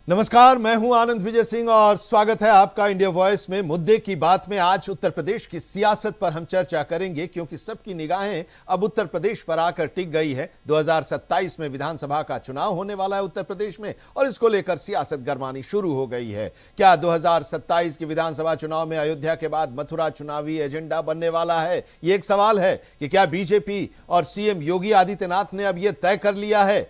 नमस्कार, मैं हूं आनंद विजय सिंह और स्वागत है आपका इंडिया वॉइस में। मुद्दे की बात में आज उत्तर प्रदेश की सियासत पर हम चर्चा करेंगे, क्योंकि सबकी निगाहें अब उत्तर प्रदेश पर आकर टिक गई है। 2027 में विधानसभा का चुनाव होने वाला है उत्तर प्रदेश में और इसको लेकर सियासत गरमानी शुरू हो गई है। क्या 2027 के विधानसभा चुनाव में अयोध्या के बाद मथुरा चुनावी एजेंडा बनने वाला है? ये एक सवाल है कि क्या बीजेपी और सीएम योगी आदित्यनाथ ने अब यह तय कर लिया है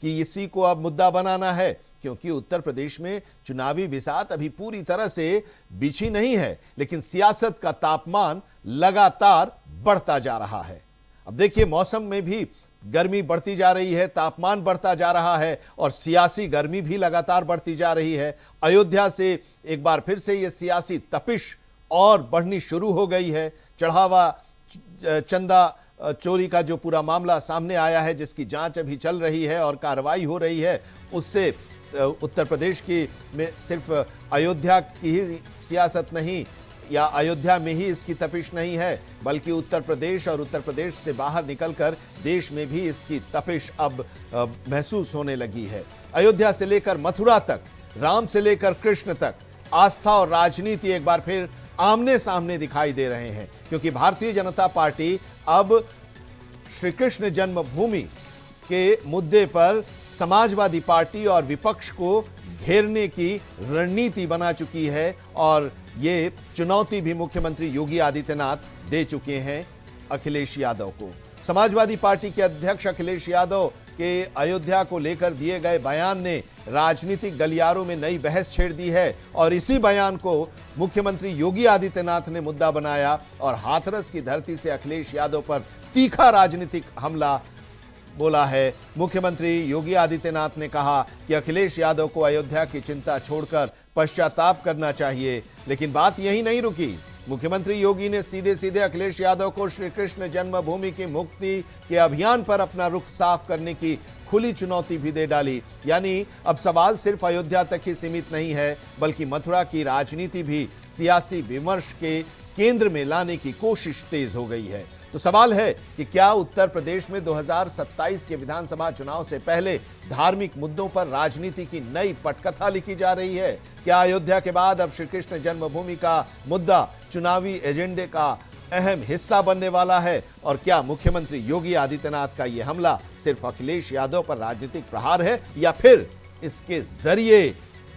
कि इसी को अब मुद्दा बनाना है? क्योंकि उत्तर प्रदेश में चुनावी बिसात अभी पूरी तरह से बिछी नहीं है, लेकिन सियासत का तापमान लगातार बढ़ता जा रहा है। अब देखिए, मौसम में भी गर्मी बढ़ती जा रही है, तापमान बढ़ता जा रहा है और सियासी गर्मी भी लगातार बढ़ती जा रही है। अयोध्या से एक बार फिर से यह सियासी तपिश और बढ़नी शुरू हो गई है। चढ़ावा चंदा चोरी का जो पूरा मामला सामने आया है, जिसकी जांच अभी चल रही है और कार्रवाई हो रही है, उससे उत्तर प्रदेश की में सिर्फ अयोध्या की ही सियासत नहीं या अयोध्या में ही इसकी तपिश नहीं है, बल्कि उत्तर प्रदेश और उत्तर प्रदेश से बाहर निकलकर देश में भी इसकी तपिश अब महसूस होने लगी है। अयोध्या से लेकर मथुरा तक, राम से लेकर कृष्ण तक, आस्था और राजनीति एक बार फिर आमने सामने दिखाई दे रहे हैं, क्योंकि भारतीय जनता पार्टी अब श्री कृष्ण जन्मभूमि के मुद्दे पर समाजवादी पार्टी और विपक्ष को घेरने की रणनीति बना चुकी है और ये चुनौती भी मुख्यमंत्री योगी आदित्यनाथ दे चुके हैं अखिलेश यादव को। समाजवादी पार्टी के अध्यक्ष अखिलेश यादव के अयोध्या को लेकर दिए गए बयान ने राजनीतिक गलियारों में नई बहस छेड़ दी है और इसी बयान को मुख्यमंत्री योगी आदित्यनाथ ने मुद्दा बनाया और हाथरस की धरती से अखिलेश यादव पर तीखा राजनीतिक हमला बोला है। मुख्यमंत्री योगी आदित्यनाथ ने कहा कि अखिलेश यादव को अयोध्या की चिंता छोड़कर पश्चाताप करना चाहिए, लेकिन बात यही नहीं रुकी। मुख्यमंत्री योगी ने सीधे सीधे अखिलेश यादव को श्री कृष्ण जन्मभूमि की मुक्ति के अभियान पर अपना रुख साफ करने की खुली चुनौती भी दे डाली। यानी अब सवाल सिर्फ अयोध्या तक ही सीमित नहीं है, बल्कि मथुरा की राजनीति भी सियासी विमर्श के केंद्र में लाने की कोशिश तेज हो गई है। तो सवाल है कि क्या उत्तर प्रदेश में 2027 के विधानसभा चुनाव से पहले धार्मिक मुद्दों पर राजनीति की नई पटकथा लिखी जा रही है? क्या अयोध्या के बाद अब श्री कृष्ण जन्मभूमि का मुद्दा चुनावी एजेंडे का अहम हिस्सा बनने वाला है? और क्या मुख्यमंत्री योगी आदित्यनाथ का यह हमला सिर्फ अखिलेश यादव पर राजनीतिक प्रहार है, या फिर इसके जरिए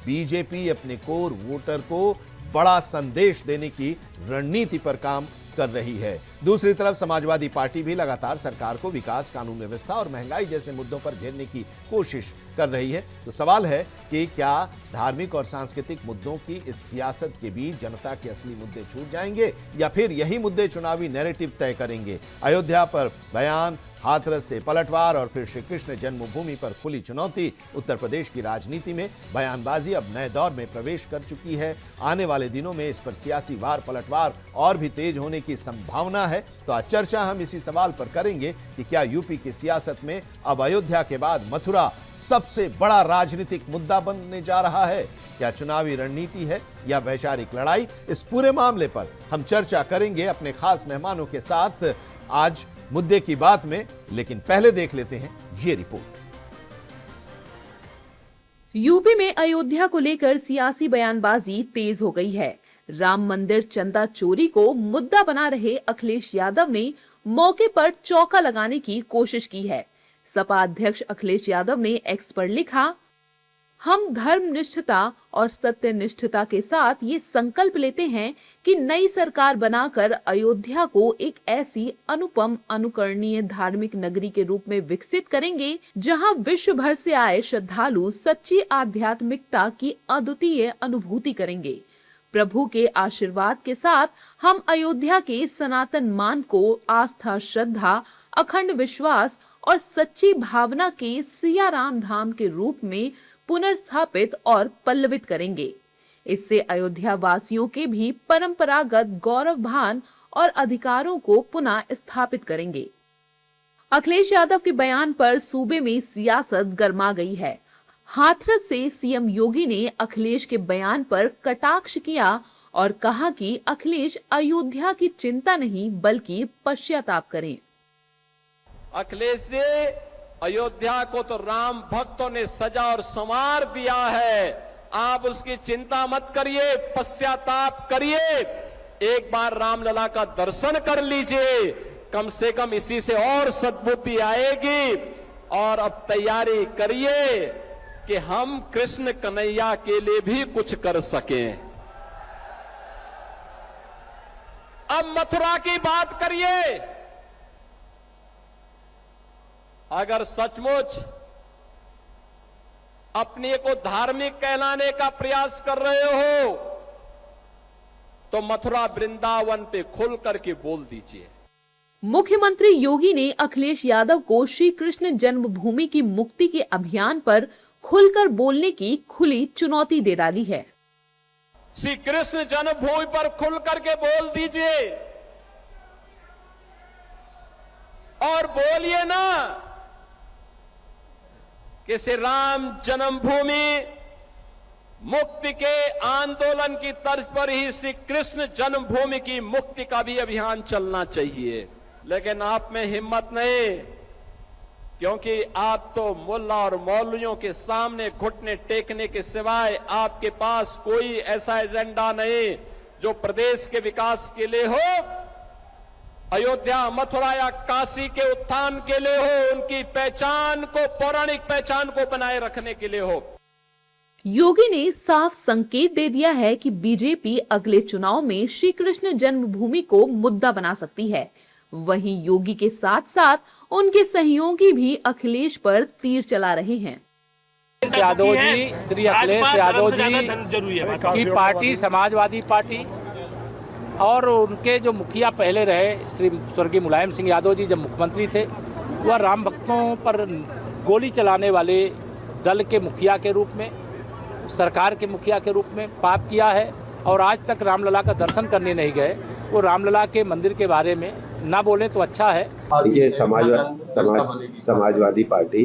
बीजेपी अपने कोर वोटर को बड़ा संदेश देने की रणनीति पर काम कर रही है? दूसरी तरफ समाजवादी पार्टी भी लगातार सरकार को विकास, कानून व्यवस्था और महंगाई जैसे मुद्दों पर घेरने की कोशिश कर रही है। तो सवाल है कि क्या धार्मिक और सांस्कृतिक मुद्दों की इस सियासत के बीच जनता के असली मुद्दे छूट जाएंगे, या फिर यही मुद्दे चुनावी नैरेटिव तय करेंगे? अयोध्या पर बयान, हाथरस से पलटवार और फिर श्री कृष्ण जन्मभूमि पर खुली चुनौती। उत्तर प्रदेश की राजनीति में बयानबाजी अब नए दौर में प्रवेश कर चुकी है। आने वाले दिनों में इस पर सियासी वार पलटवार और भी तेज होने की संभावना है। तो आज चर्चा हम इसी सवाल पर करेंगे कि क्या यूपी की सियासत में अब अयोध्या के बाद मथुरा सबसे बड़ा राजनीतिक मुद्दा बनने जा रहा है? क्या चुनावी रणनीति है या वैचारिक लड़ाई? इस पूरे मामले पर हम चर्चा करेंगे अपने खास मेहमानों के साथ आज मुद्दे की बात में, लेकिन पहले देख लेते हैं ये रिपोर्ट। यूपी में अयोध्या को लेकर सियासी बयानबाजी तेज हो गई है। राम मंदिर चंदा चोरी को मुद्दा बना रहे अखिलेश यादव ने मौके पर चौका लगाने की कोशिश की है। सपा अध्यक्ष अखिलेश यादव ने एक्स पर लिखा, हम धर्मनिष्ठता और सत्यनिष्ठता के साथ ये संकल्प लेते हैं कि नई सरकार बनाकर अयोध्या को एक ऐसी अनुपम अनुकरणीय धार्मिक नगरी के रूप में विकसित करेंगे, जहां विश्व भर से आए श्रद्धालु सच्ची आध्यात्मिकता की अद्वितीय अनुभूति करेंगे। प्रभु के आशीर्वाद के साथ हम अयोध्या के सनातन मान को आस्था, श्रद्धा, अखंड विश्वास और सच्ची भावना के सिया राम धाम के रूप में पुनर्स्थापित और पल्लवित करेंगे। इससे अयोध्या वासियों के भी परंपरागत गौरवभान और अधिकारों को पुनः स्थापित करेंगे। अखिलेश यादव के बयान पर सूबे में सियासत गर्मा गई है। हाथरस से सीएम योगी ने अखिलेश के बयान पर कटाक्ष किया और कहा कि अखिलेश अयोध्या की चिंता नहीं बल्कि पश्चाताप करें। अखिलेश से अयोध्या को तो राम भक्तों ने सजा और संवार दिया है। आप उसकी चिंता मत करिए, पश्चाताप करिए, एक बार रामलला का दर्शन कर लीजिए, कम से कम इसी से और सद्बुद्धि आएगी। और अब तैयारी करिए कि हम कृष्ण कन्हैया के लिए भी कुछ कर सकें। अब मथुरा की बात करिए। अगर सचमुच अपने को धार्मिक कहलाने का प्रयास कर रहे हो तो मथुरा वृंदावन पे खुल करके बोल दीजिए। मुख्यमंत्री योगी ने अखिलेश यादव को श्री कृष्ण जन्मभूमि की मुक्ति के अभियान पर खुलकर बोलने की खुली चुनौती दे डाली है। श्री कृष्ण जन्मभूमि पर खुल करके बोल दीजिए और बोलिए ना कि श्री राम जन्मभूमि मुक्ति के आंदोलन की तर्ज पर ही श्री कृष्ण जन्मभूमि की मुक्ति का भी अभियान चलना चाहिए। लेकिन आप में हिम्मत नहीं, क्योंकि आप तो मुल्ला और मौलवियों के सामने घुटने टेकने के सिवाय आपके पास कोई ऐसा एजेंडा नहीं जो प्रदेश के विकास के लिए हो, अयोध्या, मथुरा या काशी के उत्थान के लिए हो, उनकी पहचान को, पौराणिक पहचान को बनाए रखने के लिए हो। योगी ने साफ संकेत दे दिया है कि बीजेपी अगले चुनाव में श्री कृष्ण जन्मभूमि को मुद्दा बना सकती है। वहीं योगी के साथ साथ उनके सहयोगी भी अखिलेश पर तीर चला रहे हैं। यादव जी, श्री अखिलेश यादव जी की पार्टी समाजवादी पार्टी और उनके जो मुखिया पहले रहे श्री स्वर्गीय मुलायम सिंह यादव जी जब मुख्यमंत्री थे, वह राम भक्तों पर गोली चलाने वाले दल के मुखिया के रूप में, सरकार के मुखिया के रूप में पाप किया है और आज तक रामलला का दर्शन करने नहीं गए। वो रामलला के मंदिर के बारे में ना बोले तो अच्छा है। ये समाजवादी पार्टी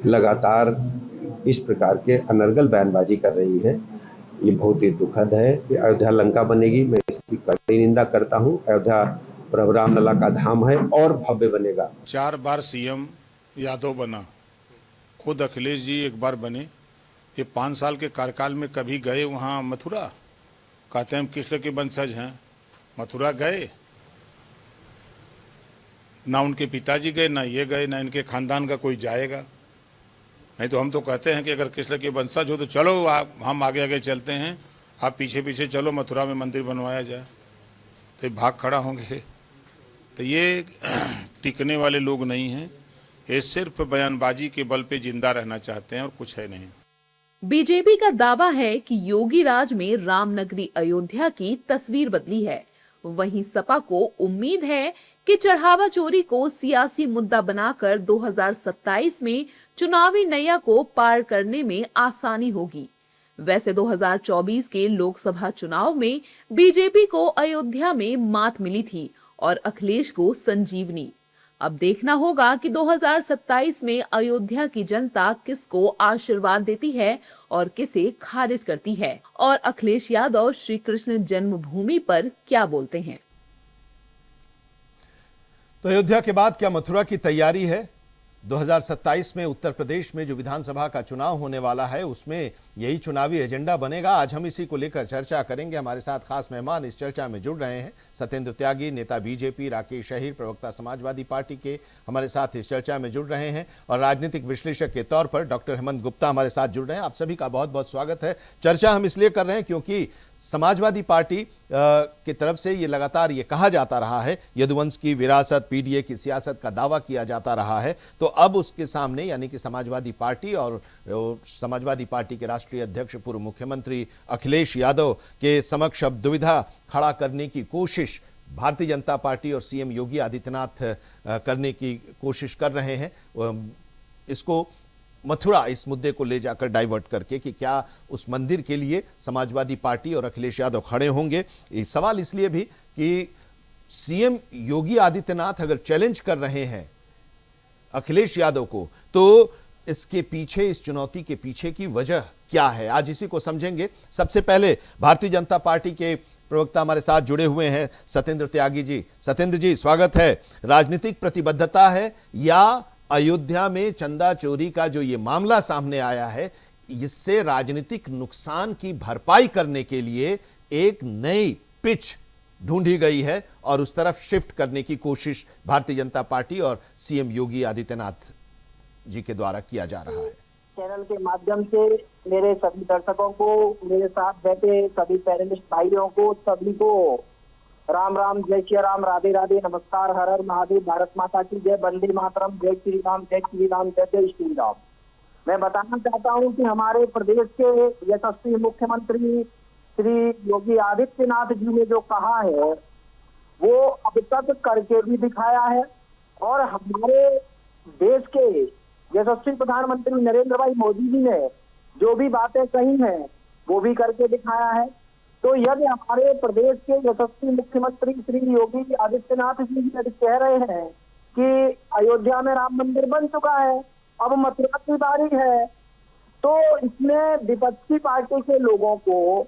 लगातार इस प्रकार के अनर्गल बयानबाजी कर रही है। ये बहुत ही दुखद है कि अयोध्या लंका बनेगी। मैं इसकी कड़ी निंदा करता हूँ। अयोध्या प्रभु रामलला का धाम है और भव्य बनेगा। 4 बार सीएम यादव बना, खुद अखिलेश जी एक बार बने। ये 5 साल के कार्यकाल में कभी गए वहाँ मथुरा? कहते हैं हम कृष्ण के वंशज हैं, मथुरा गए? ना उनके पिताजी गए, ना ये गए, ना इनके खानदान का कोई जाएगा। नहीं तो हम तो कहते हैं कि अगर कृष्ण के वंशज हो तो चलो हम आगे आगे चलते हैं, आप पीछे पीछे चलो, मथुरा में मंदिर बनवाया जाए। तो भाग खड़ा होंगे। तो ये टिकने वाले लोग नहीं हैं। ये सिर्फ बयानबाजी के बल पे जिंदा रहना चाहते हैं और कुछ है नहीं। बीजेपी का दावा है कि योगी राज में रामनगरी अयोध्या की तस्वीर बदली है। वहीं सपा को उम्मीद है कि चढ़ावा चोरी को सियासी मुद्दा बनाकर 2027 में चुनावी नैया को पार करने में आसानी होगी। वैसे 2024 के लोकसभा चुनाव में बीजेपी को अयोध्या में मात मिली थी और अखिलेश को संजीवनी। अब देखना होगा कि 2027 में अयोध्या की जनता किसको आशीर्वाद देती है और किसे खारिज करती है, और अखिलेश यादव श्री कृष्ण जन्मभूमि पर क्या बोलते हैं। तो अयोध्या के बाद क्या मथुरा की तैयारी है? 2027 में उत्तर प्रदेश में जो विधानसभा का चुनाव होने वाला है उसमें यही चुनावी एजेंडा बनेगा। आज हम इसी को लेकर चर्चा करेंगे। हमारे साथ खास मेहमान इस चर्चा में जुड़ रहे हैं। सत्येंद्र त्यागी, नेता बीजेपी, राकेश अहिर, प्रवक्ता समाजवादी पार्टी के हमारे साथ इस चर्चा में जुड़ रहे हैं और राजनीतिक विश्लेषक के तौर पर डॉक्टर हेमंत गुप्ता हमारे साथ जुड़ रहे हैं। आप सभी का बहुत बहुत स्वागत है। चर्चा हम इसलिए कर रहे हैं क्योंकि समाजवादी पार्टी की तरफ से ये लगातार ये कहा जाता रहा है, यदुवंश की विरासत, पीडीए की सियासत का दावा किया जाता रहा है। तो अब उसके सामने यानी कि समाजवादी पार्टी और समाजवादी पार्टी के राष्ट्रीय अध्यक्ष पूर्व मुख्यमंत्री अखिलेश यादव के समक्ष अब दुविधा खड़ा करने की कोशिश भारतीय जनता पार्टी और सीएम योगी आदित्यनाथ करने की कोशिश कर रहे हैं। इसको मथुरा इस मुद्दे को ले जाकर डाइवर्ट करके कि क्या उस मंदिर के लिए समाजवादी पार्टी और अखिलेश यादव खड़े होंगे। ये सवाल इसलिए भी कि सीएम योगी आदित्यनाथ अगर चैलेंज कर रहे हैं अखिलेश यादव को, तो इसके पीछे, इस चुनौती के पीछे की वजह क्या है, आज इसी को समझेंगे। सबसे पहले भारतीय जनता पार्टी के प्रवक्ता हमारे साथ जुड़े हुए हैं सत्येंद्र त्यागी जी। सत्येंद्र जी, स्वागत है। राजनीतिक प्रतिबद्धता है या अयोध्या में चंदा चोरी का जो ये मामला सामने आया है, इससे राजनीतिक नुकसान की भरपाई करने के लिए एक नई पिच ढूंढी गई है और उस तरफ शिफ्ट करने की कोशिश भारतीय जनता पार्टी और सीएम योगी आदित्यनाथ जी के द्वारा किया जा रहा है। चैनल के माध्यम से मेरे सभी दर्शकों को, मेरे साथ बैठे सभी पैनलिस्ट भाइयों को, सभी को राम राम, जय श्री राम, राधे राधे, नमस्कार, हर हर महादेव, भारत माता की जय, वंदे मातरम, जय श्री राम, जय श्री राम, जय जय श्री राम। मैं बताना चाहता हूं कि हमारे प्रदेश के यशस्वी मुख्यमंत्री श्री योगी आदित्यनाथ जी ने जो कहा है वो अब तक करके भी दिखाया है, और हमारे देश के यशस्वी प्रधानमंत्री नरेंद्र भाई मोदी जी ने जो भी बातें कही हैं वो भी करके दिखाया है। तो यदि हमारे प्रदेश के यशस्वी मुख्यमंत्री श्री योगी आदित्यनाथ जी यदि कह रहे हैं कि अयोध्या में राम मंदिर बन चुका है, अब मथुरा की बारी है, तो इसमें विपक्षी पार्टी के लोगों को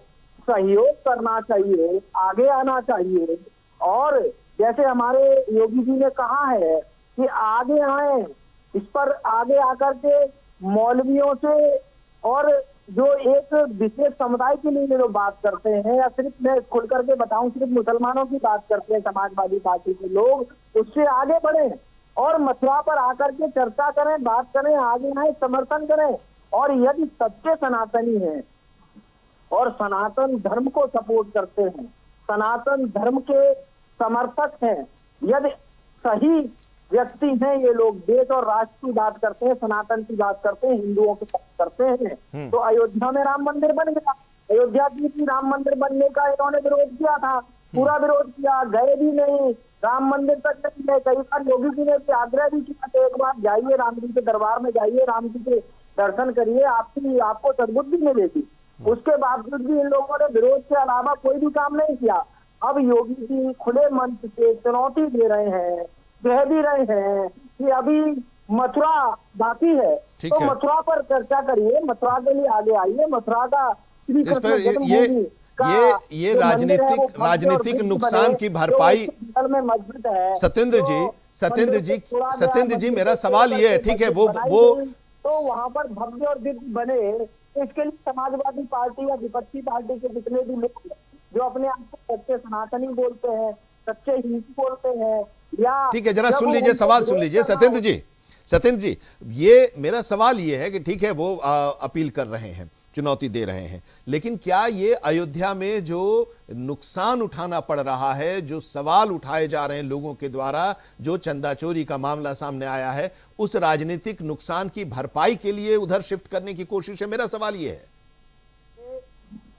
सहयोग करना चाहिए, आगे आना चाहिए, और जैसे हमारे योगी जी ने कहा है कि आगे आए, इस पर आगे आकर के मौलवियों से और जो एक विशेष समुदाय के लिए जो बात करते हैं, या सिर्फ मैं खुल करके बताऊं सिर्फ मुसलमानों की बात करते हैं समाजवादी पार्टी के लोग, उससे आगे बढ़े और मथुरा पर आकर के चर्चा करें, बात करें, आगे आए, समर्थन करें। और यदि सच्चे सनातनी हैं और सनातन धर्म को सपोर्ट करते हैं, सनातन धर्म के समर्थक हैं, यदि सही व्यक्ति हैं ये लोग, देश और राष्ट्र की बात करते हैं, सनातन की बात करते हैं, हिंदुओं की बात करते हैं, तो अयोध्या में राम मंदिर बन गया। अयोध्या की राम मंदिर बनने का इन्होंने विरोध किया था, पूरा विरोध किया, गए भी नहीं, राम मंदिर तक नहीं गए। कई बार योगी जी ने आग्रह भी किया कि एक बार जाइए राम जी के दरबार में, जाइए राम जी के दर्शन करिए, आपको सद्बुद्धि मिलेगी। उसके बावजूद भी इन लोगों ने विरोध के अलावा कोई भी काम नहीं किया। अब योगी जी खुले मंच से चुनौती दे रहे हैं, कह भी रहे हैं कि अभी मथुरा बाकी है, तो मथुरा पर चर्चा करिए, मथुरा के लिए आगे आइए, मथुरा का श्री कृष्ण जन्मभूमि ये राजनीतिक नुकसान की भरपाई में मजबूत है। सत्येंद्र जी मेरा सवाल ये है, ठीक है, वो तो वहाँ पर भव्य और दिव्य बने, इसके लिए समाजवादी पार्टी या विपक्षी पार्टी के जितने भी लोग जो अपने आप को सच्चे सनातनी बोलते हैं, सच्चे हिंदू बोलते हैं, या ठीक है, जरा सुन लीजिए, सवाल सुन लीजिए सत्येंद्र जी, ये मेरा सवाल ये है कि ठीक है वो अपील कर रहे हैं, चुनौती दे रहे हैं, लेकिन क्या ये अयोध्या में जो नुकसान उठाना पड़ रहा है, जो सवाल उठाए जा रहे हैं लोगों के द्वारा, जो चंदा चोरी का मामला सामने आया है, उस राजनीतिक नुकसान की भरपाई के लिए उधर शिफ्ट करने की कोशिश है? मेरा सवाल ये है।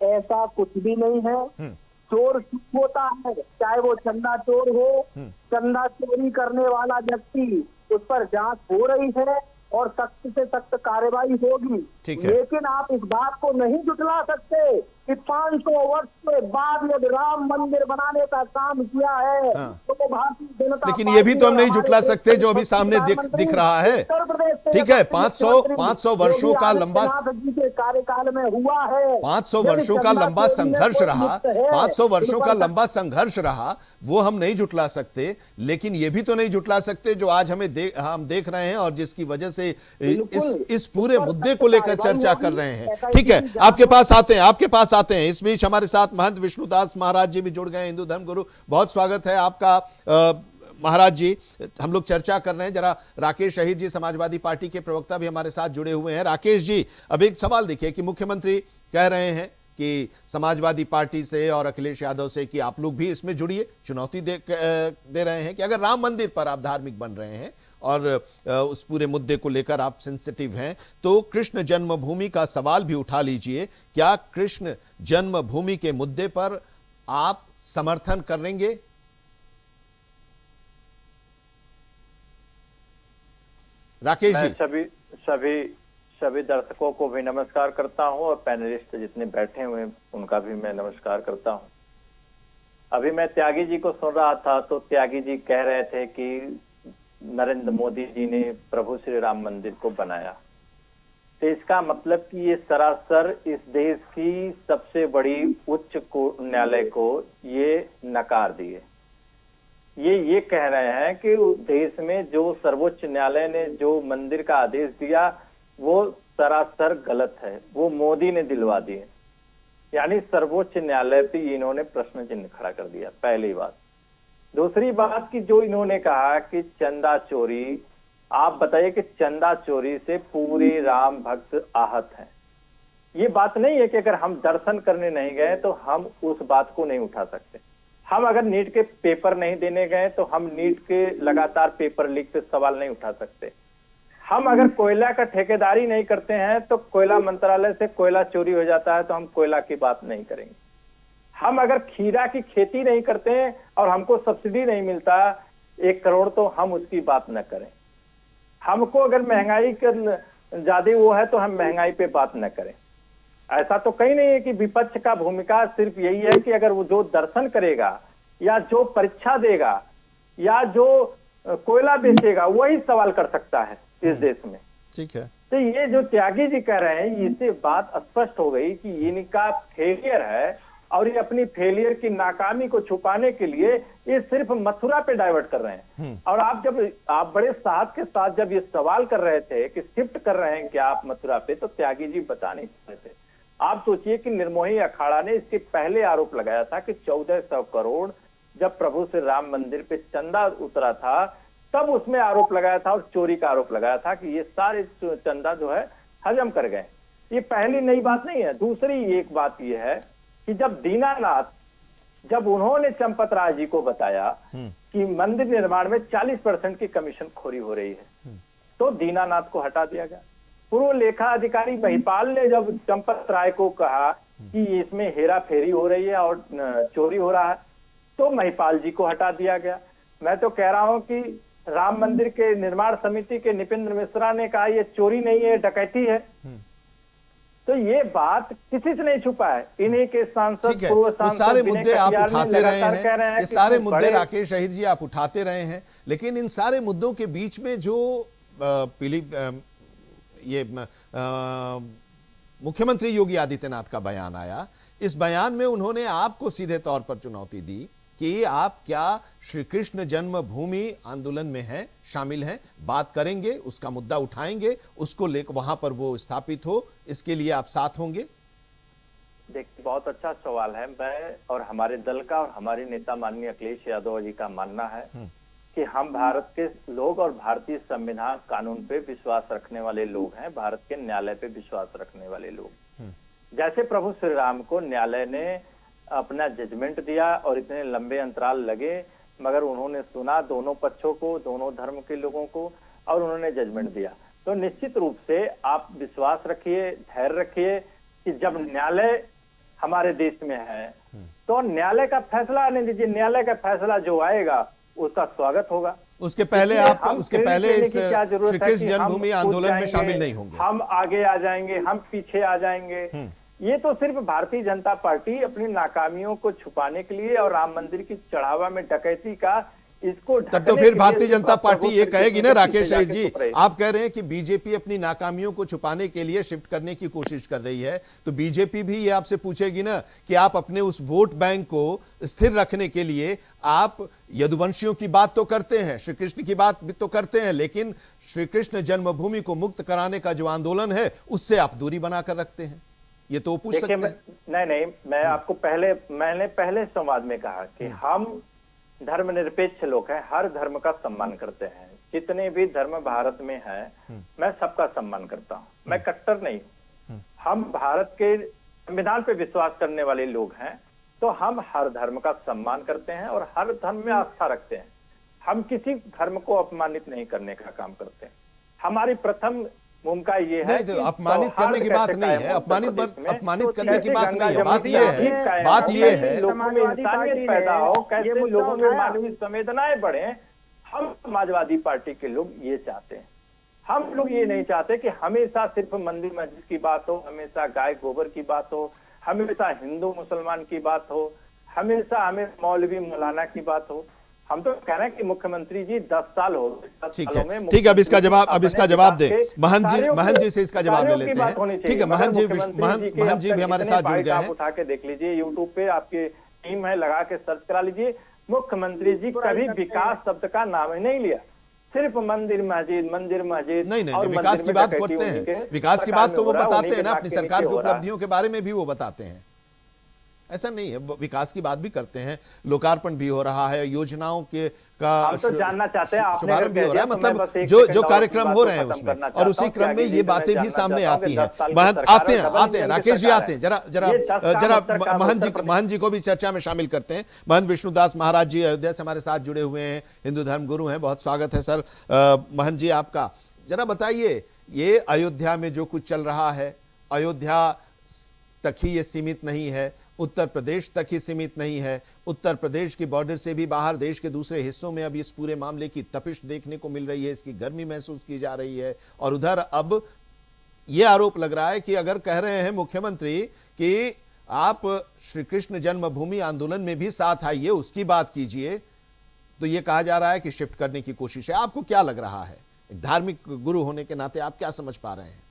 ऐसा कुछ भी नहीं है। चोर होता है, चाहे वो चंदा चोर हो, चंदा चोरी करने वाला व्यक्ति, उस पर जांच हो रही है और सख्त से सख्त कार्रवाई होगी। लेकिन आप इस बात को नहीं जुटला सकते कि 500 वर्ष के बाद यदि राम मंदिर बनाने का काम किया है, तो भारतीय जनता, लेकिन ये भी तो हम नहीं जुटला सकते जो अभी सामने दिख रहा है। ठीक है, 500 वर्षों का लंबा कार्यकाल में हुआ है, 500 वर्षों का लंबा संघर्ष रहा, 500 वर्षों का लंबा संघर्ष रहा, वो हम नहीं जुटला सकते, लेकिन ये भी तो नहीं जुटला सकते जो आज हम देख रहे हैं और जिसकी वजह से इस पूरे मुद्दे को लेकर चर्चा कर रहे हैं। ठीक है, आपके पास आते हैं। इस बीच हमारे साथ महंत विष्णुदास महाराज जी भी जुड़ गए, हिंदू धर्म गुरु, बहुत स्वागत है आपका महाराज जी। हम लोग चर्चा कर रहे हैं, जरा राकेश अहीर जी समाजवादी पार्टी के प्रवक्ता भी हमारे साथ जुड़े हुए हैं। राकेश जी, अब एक सवाल देखिए कि मुख्यमंत्री कह रहे हैं कि समाजवादी पार्टी से और अखिलेश यादव से कि आप लोग भी इसमें जुड़िए, चुनौती दे रहे हैं कि अगर राम मंदिर पर आप धार्मिक बन रहे हैं और उस पूरे मुद्दे को लेकर आप सेंसिटिव हैं, तो कृष्ण जन्मभूमि का सवाल भी उठा लीजिए। क्या कृष्ण जन्मभूमि के मुद्दे पर आप समर्थन करेंगे? राकेश जी, सभी दर्शकों को भी नमस्कार करता हूं और पैनलिस्ट जितने बैठे हुए उनका भी मैं नमस्कार करता हूं। अभी मैं त्यागी जी को सुन रहा था, तो त्यागी जी कह रहे थे कि नरेंद्र मोदी जी ने प्रभु श्री राम मंदिर को बनाया, तो इसका मतलब कि ये सरासर इस देश की सबसे बड़ी उच्च न्यायालय को ये नकार दिए। ये कह रहे हैं कि देश में जो सर्वोच्च न्यायालय ने जो मंदिर का आदेश दिया वो सरासर गलत है, वो मोदी ने दिलवा दिए। यानी सर्वोच्च न्यायालय पे इन्होंने प्रश्न चिन्ह खड़ा कर दिया, पहली बात। दूसरी बात कि जो इन्होंने कहा कि चंदा चोरी, आप बताइए कि चंदा चोरी से पूरे राम भक्त आहत हैं। ये बात नहीं है कि अगर हम दर्शन करने नहीं गए तो हम उस बात को नहीं उठा सकते। हम अगर नीट के पेपर नहीं देने गए तो हम नीट के लगातार पेपर लीक पे सवाल नहीं उठा सकते। हम अगर कोयला का ठेकेदारी नहीं करते हैं तो कोयला मंत्रालय से कोयला चोरी हो जाता है तो हम कोयला की बात नहीं करेंगे। हम अगर खीरा की खेती नहीं करते हैं और हमको सब्सिडी नहीं मिलता 1 करोड़ तो हम उसकी बात न करें। हमको अगर महंगाई का ज्यादा वो है तो हम महंगाई पे बात न करें। ऐसा तो कहीं नहीं है कि विपक्ष का भूमिका सिर्फ यही है कि अगर वो जो दर्शन करेगा या जो परीक्षा देगा या जो कोयला बेचेगा वही सवाल कर सकता है इस देश में। ठीक है। तो ये जो त्यागी जी कह रहे हैं इससे बात स्पष्ट हो गई कि इनका फेलियर है और ये अपनी फेलियर की नाकामी को छुपाने के लिए ये सिर्फ मथुरा पे डाइवर्ट कर रहे हैं। और आप बड़े साहस के साथ जब ये सवाल कर रहे थे कि शिफ्ट कर रहे हैं क्या आप मथुरा पे, तो त्यागी जी बता नहीं रहे थे। आप सोचिए कि निर्मोही अखाड़ा ने इसके पहले आरोप लगाया था कि 1400 करोड़ जब प्रभु श्री राम मंदिर पे चंदा उतरा था तब उसमें आरोप लगाया था और चोरी का आरोप लगाया था कि ये सारे चंदा जो है हजम कर गए। ये पहली नई बात नहीं है। दूसरी एक बात ये है कि जब दीनानाथ जब उन्होंने चंपत राय जी को बताया कि मंदिर निर्माण में 40% की कमीशन खोरी हो रही है तो दीनानाथ को हटा दिया गया। पूर्व लेखा अधिकारी महिपाल ने जब चंपत राय को कहा कि इसमें हेरा फेरी हो रही है और चोरी हो रहा है तो महिपाल जी को हटा दिया गया। मैं तो कह रहा हूं कि राम मंदिर के निर्माण समिति के निपेंद्र मिश्रा ने कहा ये चोरी नहीं है, डकैती है। तो ये बात किसी से नहीं छुपा है। इन्हीं के सांसद पूर्व सांसद सारे मुद्दे आप उठाते रहे हैं, ये सारे मुद्दे राकेश राकेश जी आप उठाते रहे हैं, लेकिन इन सारे मुद्दों के बीच में जो मुख्यमंत्री योगी आदित्यनाथ का बयान आया, इस बयान में उन्होंने आपको सीधे तौर पर चुनौती दी कि आप क्या श्री कृष्ण जन्मभूमि आंदोलन में हैं, शामिल हैं, बात करेंगे, उसका मुद्दा उठाएंगे, उसको लेकर वहां पर वो स्थापित हो, इसके लिए आप साथ होंगे? देखिए बहुत अच्छा सवाल है। मैं और हमारे दल का और हमारे नेता माननीय अखिलेश यादव जी का मानना है कि हम भारत के लोग और भारतीय संविधान कानून पे विश्वास रखने वाले लोग हैं, भारत के न्यायालय पे विश्वास रखने वाले लोग। जैसे प्रभु श्री राम को न्यायालय ने अपना जजमेंट दिया और इतने लंबे अंतराल लगे मगर उन्होंने सुना दोनों पक्षों को, दोनों धर्म के लोगों को और उन्होंने जजमेंट दिया। तो निश्चित रूप से आप विश्वास रखिए, धैर्य रखिए कि जब न्यायालय हमारे देश में है तो न्यायालय का फैसला आने दीजिए। न्यायालय का फैसला जो आएगा उसका स्वागत होगा। उसके पहले इस श्री कृष्ण जन्मभूमि आंदोलन में शामिल नहीं होंगे। हम आगे आ जाएंगे, हम पीछे आ जाएंगे। ये तो सिर्फ भारतीय जनता पार्टी अपनी नाकामियों को छुपाने के लिए और राम मंदिर की चढ़ावा में डकैती का इसको तब तो फिर भारतीय जनता पार्टी ये कहेगी ना राकेश जी, आप कह रहे हैं कि बीजेपी अपनी नाकामियों को छुपाने के लिए शिफ्ट करने की कोशिश कर रही है, तो बीजेपी भी ये आपसे पूछेगी ना कि आप अपने उस वोट बैंक को स्थिर रखने के लिए आप यदुवंशियों की बात तो करते हैं, श्री कृष्ण की बात भी तो करते हैं, लेकिन श्री कृष्ण जन्मभूमि को मुक्त कराने का जो आंदोलन है उससे आप दूरी बनाकर रखते हैं। ये तो पूछ सकते हैं। नहीं, मैं आपको मैंने पहले संवाद में कहा कि हम धर्मनिरपेक्ष लोग हैं, हर धर्म का सम्मान करते हैं। जितने भी धर्म भारत में हैं मैं सबका सम्मान करता हूं, मैं कट्टर नहीं हूं। हम भारत के संविधान पे विश्वास करने वाले लोग हैं तो हम हर धर्म का सम्मान करते हैं और हर धर्म में आस्था रखते हैं। हम किसी धर्म को अपमानित नहीं करने का काम करते हैं। हमारी प्रथम भूमिका ये है कि अपमानित करने की बात नहीं है, अपमानित करने की बात नहीं है, बात ये है लोगों में इंसानियत पैदा हो, कैसे लोगों में मानवीय संवेदनाएं बढ़े। हम समाजवादी पार्टी के लोग ये चाहते हैं। हम लोग ये नहीं चाहते कि हमेशा सिर्फ मंदिर मस्जिद की बात हो, हमेशा गाय गोबर की बात हो, हमेशा हिंदू मुसलमान की बात हो, हमेशा हमें मौलवी मौलाना की बात हो। हम तो कह रहे हैं कि मुख्यमंत्री जी 10 साल हो गए। ठीक है, अब इसका जवाब दे महंत जी से इसका जवाब ले लेते हैं। ठीक है, महंत जी भी हमारे साथ जुड़ गए हैं। उठा के देख लीजिए, यूट्यूब पे आपकी टीम है, लगा के सर्च करा लीजिए। मुख्यमंत्री जी कभी विकास शब्द का नाम ही नहीं लिया, सिर्फ मंदिर मस्जिद नहीं, और विकास की बात करते हैं, विकास की बात तो वो बताते हैं ना, अपनी सरकार की उपलब्धियों के बारे में भी वो बताते हैं, ऐसा नहीं है, विकास की बात भी करते हैं, लोकार्पण भी हो रहा है, योजनाओं के का तो जानना चाहते हैं, आपने शुभारंभ भी हो रहा है, मतलब जो कार्यक्रम हो रहे हैं उसमें, और उसी क्रम में ये बातें भी सामने आती हैं। महंत आते हैं राकेश जी आते हैं, जरा महंत जी को भी चर्चा में शामिल करते हैं। महंत विष्णुदास महाराज जी अयोध्या से हमारे साथ जुड़े हुए हैं, हिंदू धर्म गुरु हैं, बहुत स्वागत है सर। महंत जी आपका, जरा बताइए ये अयोध्या में जो कुछ चल रहा है, अयोध्या तक ही ये सीमित नहीं है, उत्तर प्रदेश तक ही सीमित नहीं है, उत्तर प्रदेश की बॉर्डर से भी बाहर देश के दूसरे हिस्सों में अब इस पूरे मामले की तपिश देखने को मिल रही है, इसकी गर्मी महसूस की जा रही है। और उधर अब यह आरोप लग रहा है कि अगर कह रहे हैं मुख्यमंत्री कि आप श्री कृष्ण जन्मभूमि आंदोलन में भी साथ आइए, उसकी बात कीजिए, तो यह कहा जा रहा है कि शिफ्ट करने की कोशिश है। आपको क्या लग रहा है, एक धार्मिक गुरु होने के नाते आप क्या समझ पा रहे हैं?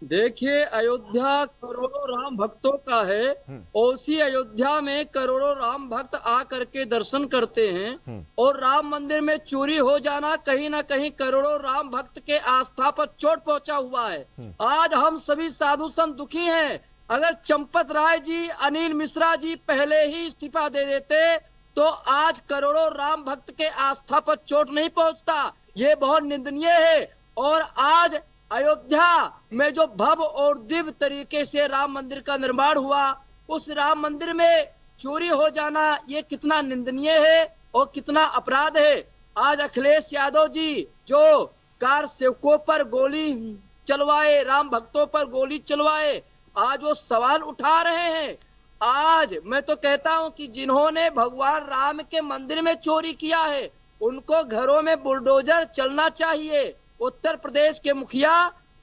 देखिए, अयोध्या करोड़ों राम भक्तों का है, और उसी अयोध्या में करोड़ों राम भक्त आ करके दर्शन करते हैं, और राम मंदिर में चोरी हो जाना कहीं ना कहीं करोड़ों राम भक्त के आस्था पर चोट पहुंचा हुआ है। आज हम सभी साधु संत दुखी हैं। अगर चंपत राय जी, अनिल मिश्रा जी पहले ही इस्तीफा दे देते तो आज करोड़ों राम भक्त के आस्था पर चोट नहीं पहुंचता। ये बहुत निंदनीय है। और आज अयोध्या में जो भव्य और दिव्य तरीके से राम मंदिर का निर्माण हुआ, उस राम मंदिर में चोरी हो जाना ये कितना निंदनीय है और कितना अपराध है। आज अखिलेश यादव जी जो कार सेवकों पर गोली चलवाए, राम भक्तों पर गोली चलवाए, आज वो सवाल उठा रहे हैं। आज मैं तो कहता हूं कि जिन्होंने भगवान राम के मंदिर में चोरी किया है, उनको घरों में बुलडोजर चलना चाहिए। उत्तर प्रदेश के मुखिया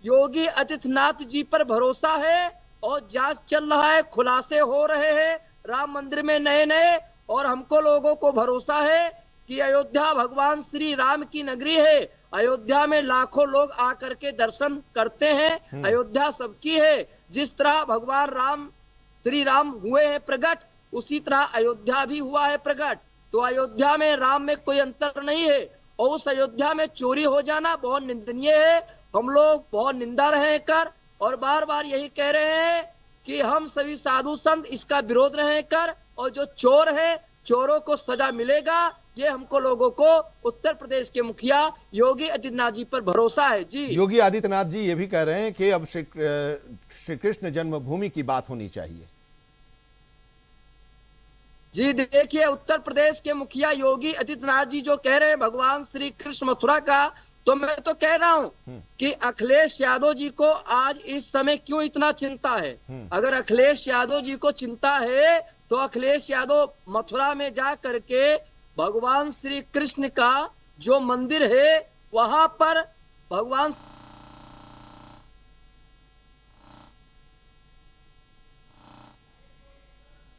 योगी आदित्यनाथ जी पर भरोसा है और जांच चल रहा है, खुलासे हो रहे हैं राम मंदिर में नए, और हमको लोगों को भरोसा है कि अयोध्या भगवान श्री राम की नगरी है। अयोध्या में लाखों लोग आकर के दर्शन करते हैं। अयोध्या सबकी है। जिस तरह भगवान राम श्री राम हुए हैं प्रकट, उसी तरह अयोध्या भी हुआ है प्रकट। तो अयोध्या में राम में कोई अंतर नहीं है, और उस अयोध्या में चोरी हो जाना बहुत निंदनीय है। हम लोग बहुत निंदा रहे कर, और बार बार यही कह रहे हैं कि हम सभी साधु संत इसका विरोध रहे कर, और जो चोर है चोरों को सजा मिलेगा, ये हमको लोगों को उत्तर प्रदेश के मुखिया योगी आदित्यनाथ जी पर भरोसा है। जी, योगी आदित्यनाथ जी ये भी कह रहे हैं कि अब श्री कृष्ण जन्मभूमि की बात होनी चाहिए। जी देखिए, उत्तर प्रदेश के मुखिया योगी आदित्यनाथ जी जो कह रहे हैं भगवान श्री कृष्ण मथुरा का, तो मैं तो कह रहा हूं कि अखिलेश यादव जी को आज इस समय क्यों इतना चिंता है। अगर अखिलेश यादव जी को चिंता है तो अखिलेश यादव मथुरा में जा करके भगवान श्री कृष्ण का जो मंदिर है वहां पर भगवान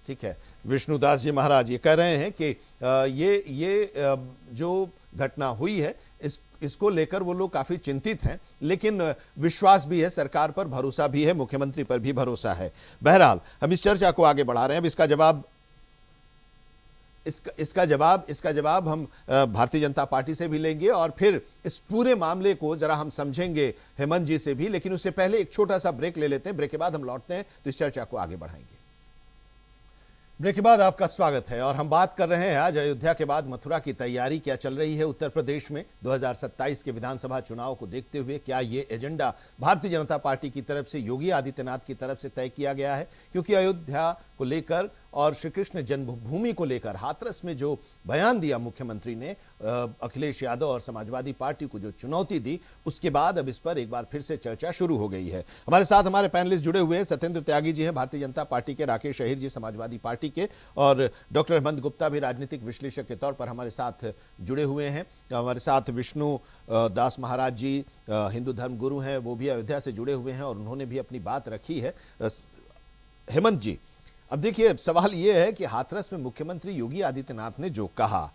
ठीक है। विष्णुदास जी महाराज ये कह रहे हैं कि ये जो घटना हुई है इसको लेकर वो लोग काफी चिंतित हैं, लेकिन विश्वास भी है, सरकार पर भरोसा भी है, मुख्यमंत्री पर भी भरोसा है। बहरहाल हम इस चर्चा को आगे बढ़ा रहे हैं। अब इसका जवाब हम भारतीय जनता पार्टी से भी लेंगे, और फिर इस पूरे मामले को जरा हम समझेंगे हेमंत जी से भी। लेकिन उससे पहले एक छोटा सा ब्रेक ले लेते हैं। ब्रेक के बाद हम लौटते हैं तो इस चर्चा को आगे बढ़ाएंगे। ब्रेक के बाद आपका स्वागत है, और हम बात कर रहे हैं आज अयोध्या के बाद मथुरा की तैयारी क्या चल रही है उत्तर प्रदेश में 2027 के विधानसभा चुनाव को देखते हुए। क्या ये एजेंडा भारतीय जनता पार्टी की तरफ से, योगी आदित्यनाथ की तरफ से तय किया गया है? क्योंकि अयोध्या को लेकर और श्री कृष्ण जन्मभूमि को लेकर हाथरस में जो बयान दिया मुख्यमंत्री ने, अखिलेश यादव और समाजवादी पार्टी को जो चुनौती दी, उसके बाद अब इस पर एक बार फिर से चर्चा शुरू हो गई है। हमारे साथ हमारे पैनलिस्ट जुड़े हुए हैं। सत्येंद्र त्यागी जी हैं भारतीय जनता पार्टी के, राकेश अहिर जी समाजवादी पार्टी के, और डॉक्टर हेमंत गुप्ता भी राजनीतिक विश्लेषक के तौर पर हमारे साथ जुड़े हुए हैं। हमारे साथ विष्णु दास महाराज जी हिंदू धर्म गुरु हैं, वो भी अयोध्या से जुड़े हुए हैं और उन्होंने भी अपनी बात रखी है। हेमंत जी, अब देखिए सवाल यह है कि हाथरस में मुख्यमंत्री योगी आदित्यनाथ ने जो कहा,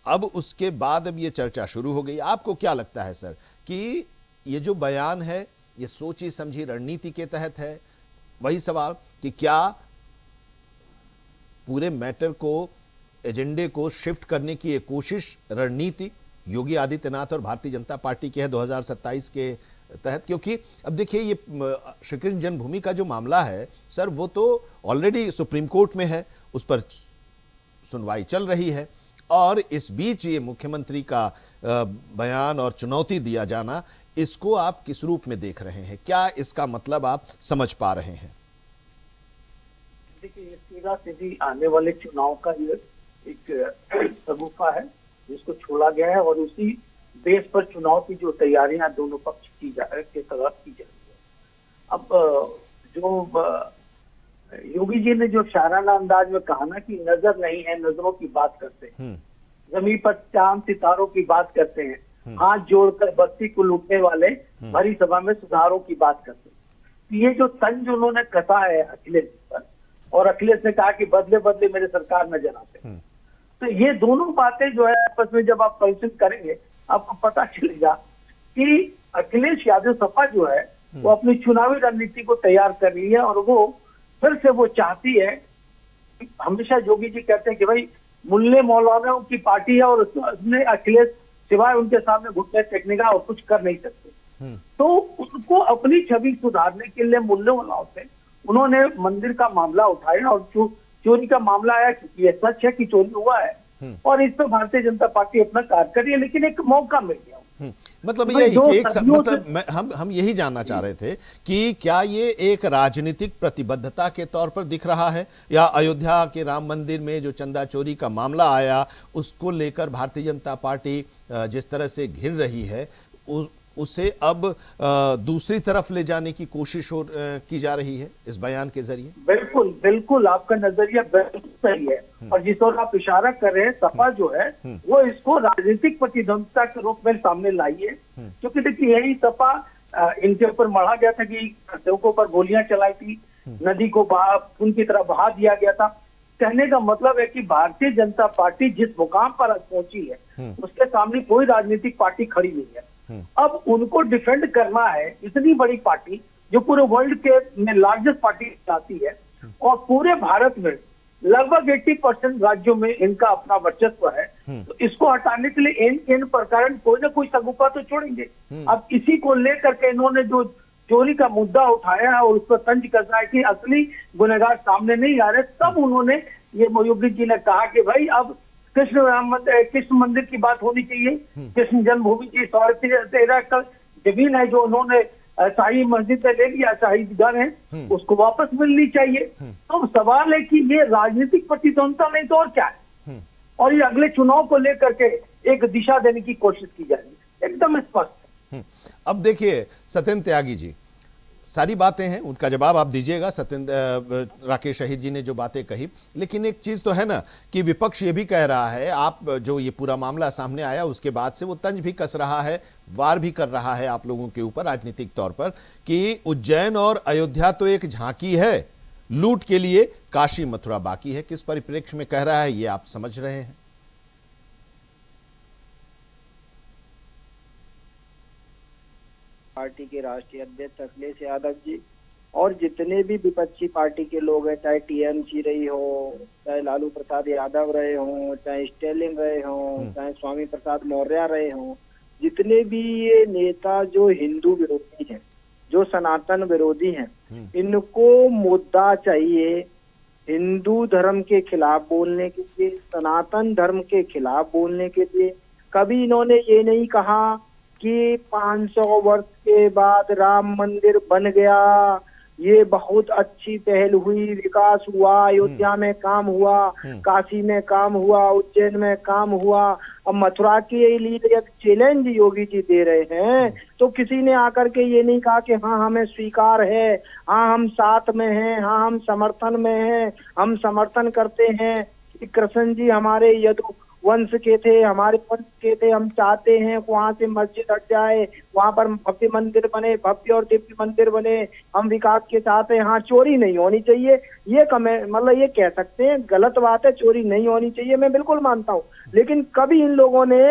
अब उसके बाद अब ये चर्चा शुरू हो गई। आपको क्या लगता है सर कि ये जो बयान है ये सोची समझी रणनीति के तहत है? वही सवाल कि क्या पूरे मैटर को एजेंडे को शिफ्ट करने की एक कोशिश, रणनीति योगी आदित्यनाथ और भारतीय जनता पार्टी की है 2027 के तहत? क्योंकि अब देखिए ये श्री कृष्ण जन्मभूमि का जो मामला है सर, वो तो ऑलरेडी सुप्रीम कोर्ट में है, उस पर सुनवाई चल रही है, और इस बीच ये मुख्यमंत्री का बयान और चुनौती दिया जाना, इसको आप किस रूप में देख रहे हैं? क्या इसका मतलब आप समझ पा रहे हैं? देखिए, ये सीधा सीधी आने वाले चुनाव का ये एक सगुफा है जिसको छोड़ा गया है, और उसी बेस पर चुनाव की जो तैयारियां दोनों पक्ष के तहत की जा रही है। अब जो योगी जी ने जो शायराना अंदाज में कहा ना कि नजर नहीं है, नजरों की बात करते हैं, जमीन पर चांद सितारों की बात करते हैं, हाथ जोड़कर बस्ती को लूटने वाले भरी सभा में सुधारों की बात करते हैं। ये जो तंज उन्होंने कसा है अखिलेश पर, और अखिलेश ने कहा कि बदले बदले मेरे सरकार में जनाते, तो ये दोनों बातें जो है आपस में जब आप कंसिडर करेंगे आपको पता चलेगा कि अखिलेश यादव सपा जो है वो अपनी चुनावी रणनीति को तैयार कर रही है, और वो फिर से वो चाहती है, हमेशा योगी जी कहते हैं कि भाई मुल्ले मौलानाओं की पार्टी है और उसमें अखिलेश सिवाय उनके सामने घुटने टेकने का और कुछ कर नहीं सकते। तो उनको अपनी छवि सुधारने के लिए मुल्ले मौलाओं से उन्होंने मंदिर का मामला उठाया, और चोरी का मामला आया, क्योंकि ये सच है कि चोरी हुआ है, और इस पर भारतीय जनता पार्टी अपना कार्य कर रही है, लेकिन एक मौका मिल गया। मतलब ये मतलब हम यही जानना चाह रहे थे कि क्या ये एक राजनीतिक प्रतिबद्धता के तौर पर दिख रहा है, या अयोध्या के राम मंदिर में जो चंदा चोरी का मामला आया उसको लेकर भारतीय जनता पार्टी जिस तरह से घिर रही है उसे अब दूसरी तरफ ले जाने की कोशिश की जा रही है इस बयान के जरिए? बिल्कुल बिल्कुल, आपका नजरिया बिल्कुल सही है, और जिस ओर आप इशारा कर रहे हैं, सपा जो है वो इसको राजनीतिक प्रतिद्वंदिता के रूप में सामने लाई है। क्योंकि देखिए, यही सपा इनके ऊपर मढ़ा गया था कि सेवकों पर गोलियां चलाई थी, नदी को उनकी तरह बहा दिया गया था। कहने का मतलब है कि भारतीय जनता पार्टी जिस मुकाम पर आज पहुंची है उसके सामने कोई राजनीतिक पार्टी खड़ी नहीं है। अब उनको डिफेंड करना है, इतनी बड़ी पार्टी जो पूरे वर्ल्ड के में लार्जेस्ट पार्टी आती है, और पूरे भारत में लगभग 80% राज्यों में इनका अपना वर्चस्व है, तो इसको हटाने के लिए इन प्रकार कोई ना कोई सगुफा तो छोड़ेंगे। अब इसी को लेकर के इन्होंने जो चोरी का मुद्दा उठाया है और उस पर तंज कसा है कि असली गुनहगार सामने नहीं आ रहे, तब उन्होंने ये योगी जी ने कहा कि भाई अब कृष्ण मंदिर की बात होनी चाहिए, कृष्ण जन्मभूमि की 13.5 एकड़ जमीन है जो उन्होंने शाही मस्जिद से ले लिया, शाही घर है, उसको वापस मिलनी चाहिए। तो सवाल है कि ये राजनीतिक प्रतिद्वंदिता नहीं तो और क्या है, और ये अगले चुनाव को लेकर के एक दिशा देने की कोशिश की जाएगी, एकदम स्पष्ट है। अब देखिए सत्येंद्र त्यागी जी, सारी बातें हैं, उनका जवाब आप दीजिएगा। राकेश शहीद जी ने जो बातें कही, लेकिन एक चीज तो है ना कि विपक्ष ये भी कह रहा है, आप जो ये पूरा मामला सामने आया उसके बाद से वो तंज भी कस रहा है, वार भी कर रहा है आप लोगों के ऊपर राजनीतिक तौर पर, कि उज्जैन और अयोध्या तो एक झांकी है, लूट के लिए काशी मथुरा बाकी है। किस परिप्रेक्ष्य में कह रहा है ये आप समझ रहे हैं? पार्टी के राष्ट्रीय अध्यक्ष अखिलेश यादव जी और जितने भी विपक्षी पार्टी के लोग हैं, चाहे टीएमसी रही हो, चाहे लालू प्रसाद यादव रहे हों, चाहे स्टेलिन रहे हों, चाहे स्वामी प्रसाद मौर्य रहे हों, जितने भी ये नेता जो हिंदू विरोधी हैं, जो सनातन विरोधी हैं, इनको मुद्दा चाहिए हिंदू धर्म के खिलाफ बोलने के लिए, सनातन धर्म के खिलाफ बोलने के लिए। कभी इन्होंने ये नहीं कहा कि 500 वर्ष के बाद राम मंदिर बन गया, ये बहुत अच्छी पहल हुई, विकास हुआ, अयोध्या में काम हुआ, काशी में काम हुआ, उज्जैन में काम हुआ, अब मथुरा के लिए एक चैलेंज योगी जी दे रहे हैं। तो किसी ने आकर के ये नहीं कहा कि हाँ हमें स्वीकार है, हाँ हम साथ में हैं, हाँ हम समर्थन में हैं, हम समर्थन करते हैं कि कृष्ण जी हमारे यदु वंश के थे, हमारे वंश के थे, हम चाहते हैं वहां से मस्जिद हट जाए, वहां पर भव्य मंदिर बने, भव्य और दिव्य मंदिर बने, हम विकास के चाहते हैं, हाँ चोरी नहीं होनी चाहिए। ये मतलब ये कह सकते हैं, गलत बात है, चोरी नहीं होनी चाहिए, मैं बिल्कुल मानता हूँ, लेकिन कभी इन लोगों ने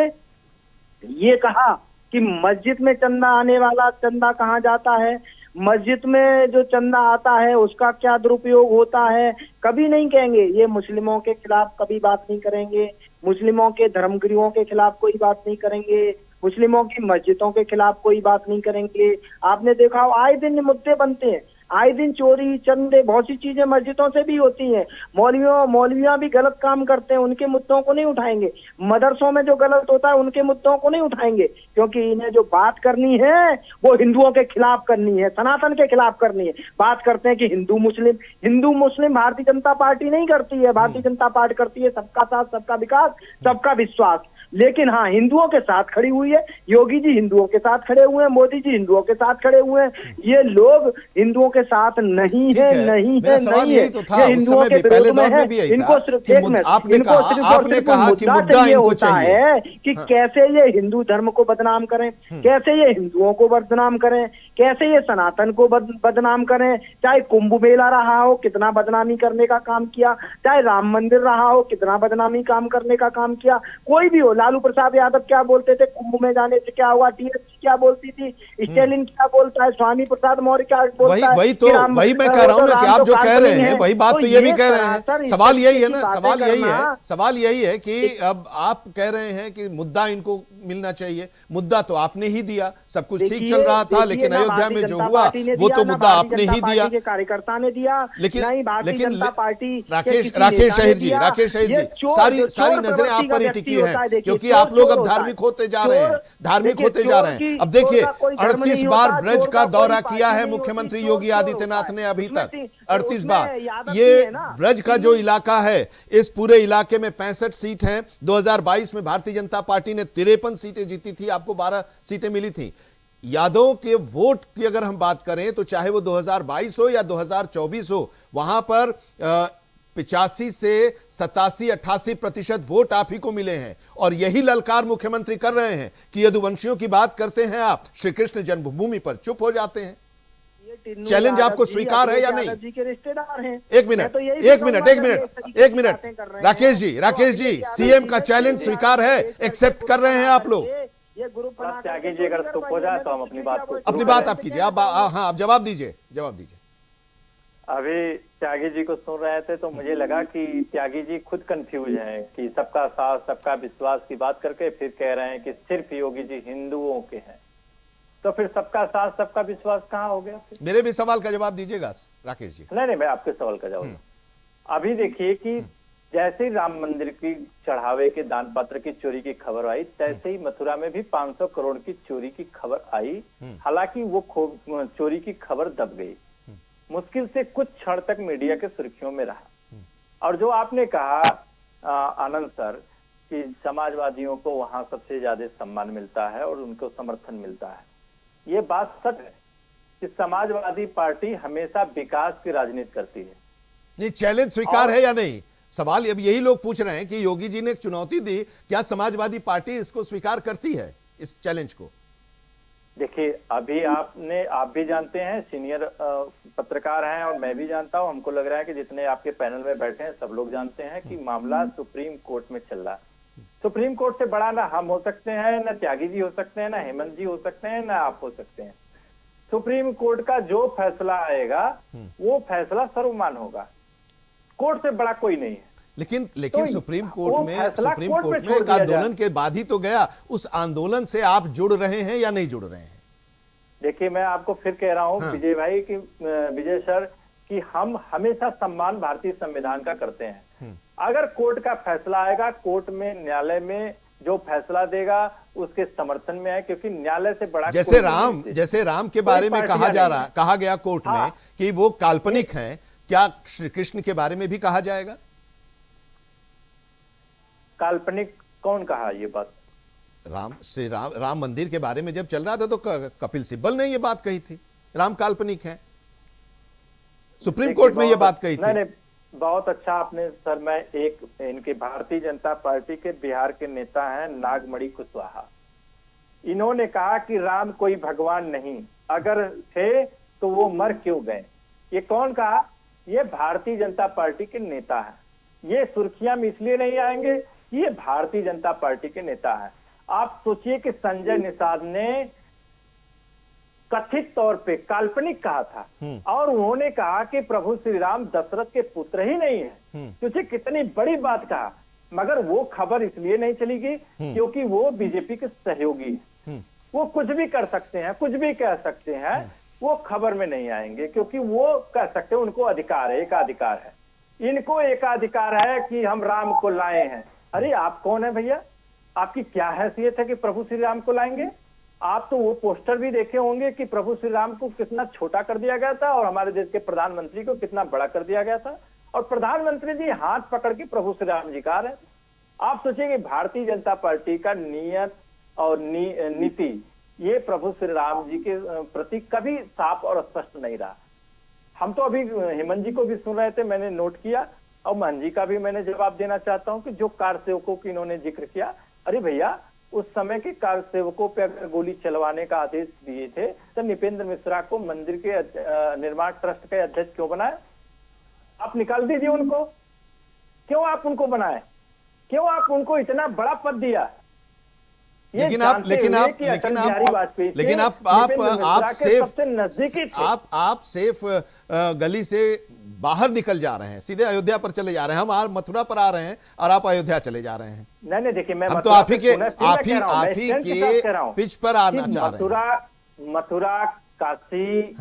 ये कहा कि मस्जिद में चंदा आने वाला चंदा कहाँ जाता है, मस्जिद में जो चंदा आता है उसका क्या दुरुपयोग होता है, कभी नहीं कहेंगे। ये मुस्लिमों के खिलाफ कभी बात नहीं करेंगे, मुस्लिमों के धर्मगुरुओं के खिलाफ कोई बात नहीं करेंगे, मुस्लिमों की मस्जिदों के खिलाफ कोई बात नहीं करेंगे। आपने देखा हो आए दिन मुद्दे बनते हैं, आए दिन चोरी चंदे बहुत सी चीजें मस्जिदों से भी होती हैं। मौलवियां भी गलत काम करते हैं, उनके मुद्दों को नहीं उठाएंगे। मदरसों में जो गलत होता है उनके मुद्दों को नहीं उठाएंगे, क्योंकि इन्हें जो बात करनी है वो हिंदुओं के खिलाफ करनी है, सनातन के खिलाफ करनी है। बात करते हैं कि हिंदू मुस्लिम भारतीय जनता पार्टी नहीं करती है। भारतीय जनता पार्टी करती है सबका साथ, सबका विकास, सबका विश्वास। लेकिन हाँ, हिंदुओं के साथ खड़ी हुई है। योगी जी हिंदुओं के साथ खड़े हुए हैं, मोदी जी हिंदुओं के साथ खड़े हुए हैं। ये लोग हिंदुओं के साथ नहीं है, नहीं है, नहीं है। ये हिंदुओं के विरोध में है। इनको सिर्फ एक मिनट, इनको सिर्फ और सिर्फ मुद्दा ये होता है कि कैसे ये हिंदू धर्म को बदनाम करें, कैसे ये हिंदुओं को बदनाम करें, कैसे ये सनातन को बदनाम करें। चाहे कुंभ मेला रहा हो, कितना बदनामी करने का काम किया, चाहे राम मंदिर रहा हो, कितना बदनामी काम करने का काम किया। कोई भी हो, लालू प्रसाद यादव क्या बोलते थे कुंभ में जाने से क्या हुआ, टीएमसी क्या बोलती थी, स्टालिन क्या बोलता है, स्वामी प्रसाद मौर्य क्या बोलता है। वही मैं कह रहा हूं ना कि आप जो कह रहे हैं वही बात तो ये भी कह रहे हैं। सवाल यही है ना, सवाल यही है कि अब आप कह रहे हैं कि मुद्दा इनको मिलना चाहिए। मुद्दा तो आपने ही दिया, सब कुछ ठीक चल रहा था, लेकिन अयोध्या में जो हुआ वो तो मुद्दा आपने ही दिया, कार्यकर्ता ने दिया। लेकिन पार्टी राकेश शहीर जी, सारी नजरें आप पर ही टिकी हैं, क्योंकि आप लोग अब धार्मिक होते जा रहे हैं, धार्मिक होते जा रहे हैं। अब देखिए 38 बार ब्रज का दौरा किया है मुख्यमंत्री योगी आदित्यनाथ ने अभी तक, 38 बार। ये ब्रज का जो इलाका है, इस पूरे इलाके में 65 सीट हैं। 2022 में भारतीय जनता पार्टी ने 53 सीटें जीती थी, आपको 12 सीटें मिली थी। यादव के वोट की अगर हम बात करें तो चाहे वो 2022 हो या 2024 हो, वहां पर 85 से 87-88% वोट आप ही को मिले हैं। और यही ललकार मुख्यमंत्री कर रहे हैं कि यदुवंशियों की बात करते हैं आप, श्री कृष्ण जन्मभूमि पर चुप हो जाते हैं। चैलेंज आपको स्वीकार है या नहीं? एक मिनट राकेश जी, सीएम का चैलेंज स्वीकार है, एक्सेप्ट कर रहे हैं आप लोग? त्यागी जी अगर चुप हो जाए तो हम अपनी बात आप कीजिए। आप जवाब दीजिए। अभी त्यागी जी को सुन रहे थे तो मुझे लगा कि त्यागी जी खुद कंफ्यूज हैं कि सबका साथ सबका विश्वास की बात करके फिर कह रहे हैं कि सिर्फ योगी जी हिंदुओं के हैं। तो फिर सबका साथ सबका विश्वास कहाँ हो गया? मेरे भी सवाल का जवाब दीजिएगा राकेश जी। नहीं, मैं आपके सवाल का जवाब। अभी देखिए कि जैसे ही राम मंदिर की चढ़ावे के दान पात्र की चोरी की खबर आई, तैसे ही मथुरा में भी 500 करोड़ की चोरी की खबर आई। हालांकि वो चोरी की खबर दब गई, मुश्किल से कुछ क्षण तक मीडिया के सुर्खियों में रहा। और जो आपने कहा आनंद सर कि समाजवादियों को वहां सबसे ज्यादा सम्मान मिलता है और उनको समर्थन मिलता है, ये बात सच है कि समाजवादी पार्टी हमेशा विकास की राजनीति करती है। नहीं, चैलेंज स्वीकार है या नहीं? सवाल अब यही लोग पूछ रहे हैं कि योगी जी ने एक चुनौती दी, क्या समाजवादी पार्टी इसको स्वीकार करती है, इस चैलेंज को? देखिए, अभी आप भी जानते हैं, सीनियर पत्रकार हैं और मैं भी जानता हूं, हमको लग रहा है कि जितने आपके पैनल में बैठे हैं सब लोग जानते हैं कि मामला सुप्रीम कोर्ट में चल रहा है। सुप्रीम कोर्ट से बड़ा ना हम हो सकते हैं, ना त्यागी जी हो सकते हैं, ना हेमंत जी हो सकते हैं, ना आप हो सकते हैं। सुप्रीम कोर्ट का जो फैसला आएगा वो फैसला सर्वमान्य होगा, कोर्ट से बड़ा कोई नहीं है। लेकिन तो सुप्रीम कोर्ट में एक आंदोलन के बाद ही तो गया, उस आंदोलन से आप जुड़ रहे हैं या नहीं जुड़ रहे हैं? देखिए, मैं आपको फिर कह रहा हूं विजय भाई कि विजय सर कि हम हमेशा सम्मान भारतीय संविधान का करते हैं। अगर कोर्ट का फैसला आएगा, कोर्ट में न्यायालय में जो फैसला देगा उसके समर्थन में है, क्योंकि न्यायालय से बड़ा जैसे राम के बारे में कहा गया कोर्ट में कि वो काल्पनिक हैं, क्या श्री कृष्ण के बारे में भी कहा जाएगा? काल्पनिक कौन कहा ये बात? राम मंदिर के बारे में जब चल रहा था तो कपिल सिब्बल ने ये बात कही थी, राम काल्पनिक है। सुप्रीम कोर्ट में ये बात कही थी। नहीं, बहुत अच्छा आपने सर। मैं इनके भारतीय जनता पार्टी के बिहार के नेता हैं नागमणि कुशवाहा, इन्होंने कहा कि राम कोई भगवान नहीं, अगर थे तो वो मर क्यों गए। ये कौन कहा? ये भारतीय जनता पार्टी के नेता हैं। ये सुर्खियां में इसलिए नहीं आएंगे, ये भारतीय जनता पार्टी के नेता हैं। आप सोचिए कि संजय निषाद ने कथित तौर पे काल्पनिक कहा था, और उन्होंने कहा कि प्रभु श्री राम दशरथ के पुत्र ही नहीं है। तुझे कितनी बड़ी बात कहा, मगर वो खबर इसलिए नहीं चलेगी क्योंकि वो बीजेपी के सहयोगी हैं। वो कुछ भी कर सकते हैं, कुछ भी कह सकते हैं, वो खबर में नहीं आएंगे क्योंकि वो कह सकते हैं, उनको अधिकार है, एकाधिकार है। इनको एकाधिकार है कि हम राम को लाए हैं। अरे आप कौन है भैया? आपकी क्या हैसियत है कि प्रभु श्री राम को लाएंगे? आप तो वो पोस्टर भी देखे होंगे कि प्रभु श्री राम को कितना छोटा कर दिया गया था और हमारे देश के प्रधानमंत्री को कितना बड़ा कर दिया गया था, और प्रधानमंत्री जी हाथ पकड़ के प्रभु श्री राम जी का रहे। आप सोचिए कि भारतीय जनता पार्टी का नियत और नीति ये प्रभु श्री राम जी के प्रति कभी साफ और स्पष्ट नहीं रहा। हम तो अभी हेमंत जी को भी सुन रहे थे, मैंने नोट किया, और महंत जी का भी मैंने जवाब देना चाहता हूं कि जो कार सेवकों की इन्होंने जिक्र किया, अरे भैया उस समय के कार सेवकों पे अगर गोली चलवाने का आदेश दिए थे तो नृपेंद्र मिश्रा को मंदिर के निर्माण ट्रस्ट के अध्यक्ष क्यों बनाए? आप निकाल दीजिए उनको, क्यों आप उनको बनाए? क्यों आप उनको इतना बड़ा पद दिया? लेकिन आप सेफ गली से बाहर निकल जा रहे हैं, सीधे अयोध्या पर चले जा रहे हैं। हम मथुरा पर आ रहे हैं और आप अयोध्या चले जा रहे हैं। नहीं देखिए, मैं हम तो आप ही के पिच पर आना चाह रहे हैं। मथुरा, काशी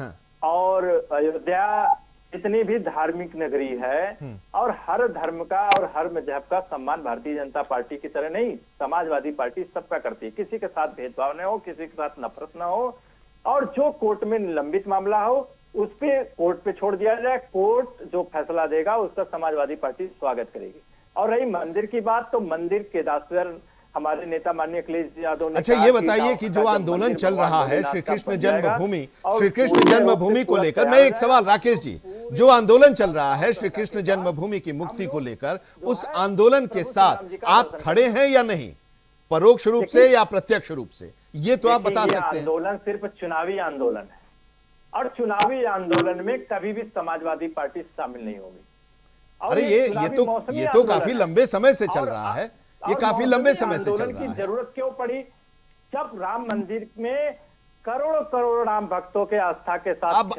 और अयोध्या जितनी भी धार्मिक नगरी है, और हर धर्म का और हर मजहब का सम्मान भारतीय जनता पार्टी की तरह नहीं, समाजवादी पार्टी सबका करती है। किसी के साथ भेदभाव न हो, किसी के साथ नफरत न हो, और जो कोर्ट में लंबित मामला हो उस पे कोर्ट पे छोड़ दिया जाए। कोर्ट जो फैसला देगा उसका समाजवादी पार्टी स्वागत करेगी। और रही मंदिर की बात, तो मंदिर केदारेश्वर हमारे नेता माननीय अखिलेश यादव ने, अच्छा ये बताइए कि जो आंदोलन चल रहा है श्री कृष्ण जन्मभूमि को लेकर, मैं एक सवाल राकेश जी, जो आंदोलन चल रहा है श्री कृष्ण जन्मभूमि की मुक्ति को लेकर, उस आंदोलन के साथ आप खड़े हैं या नहीं, परोक्ष रूप से या प्रत्यक्ष रूप से, ये तो आप बता सकते हैं। आंदोलन सिर्फ चुनावी आंदोलन है, और चुनावी आंदोलन में कभी भी समाजवादी पार्टी शामिल नहीं होगी। अरे ये तो काफी लंबे समय से चल रहा है, ये काफी लंबे समय से चल रहा है। की जरूरत क्यों पड़ी जब राम मंदिर में करोड़ों राम भक्तों के आस्था के साथ आप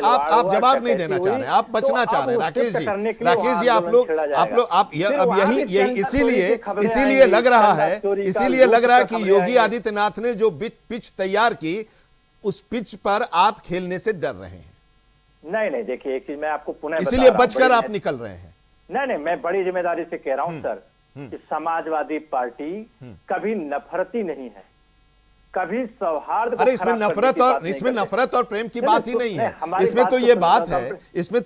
जवाब नहीं देना चाह रहे, आप बचना चाह रहे हैं। राकेश जी आप इसीलिए लग रहा है कि योगी आदित्यनाथ ने जो पिच तैयार की, उस पिच पर आप खेलने से डर रहे हैं। नहीं देखिए, एक चीज मैं आपको पुनः इसीलिए बचकर आप निकल रहे हैं। नहीं मैं बड़ी जिम्मेदारी से कह रहा हूं सर कि समाजवादी पार्टी कभी नफरती नहीं है, कभी सौहार्द। अरे इसमें नफरत और प्रेम की बात ही नहीं है। इसमें तो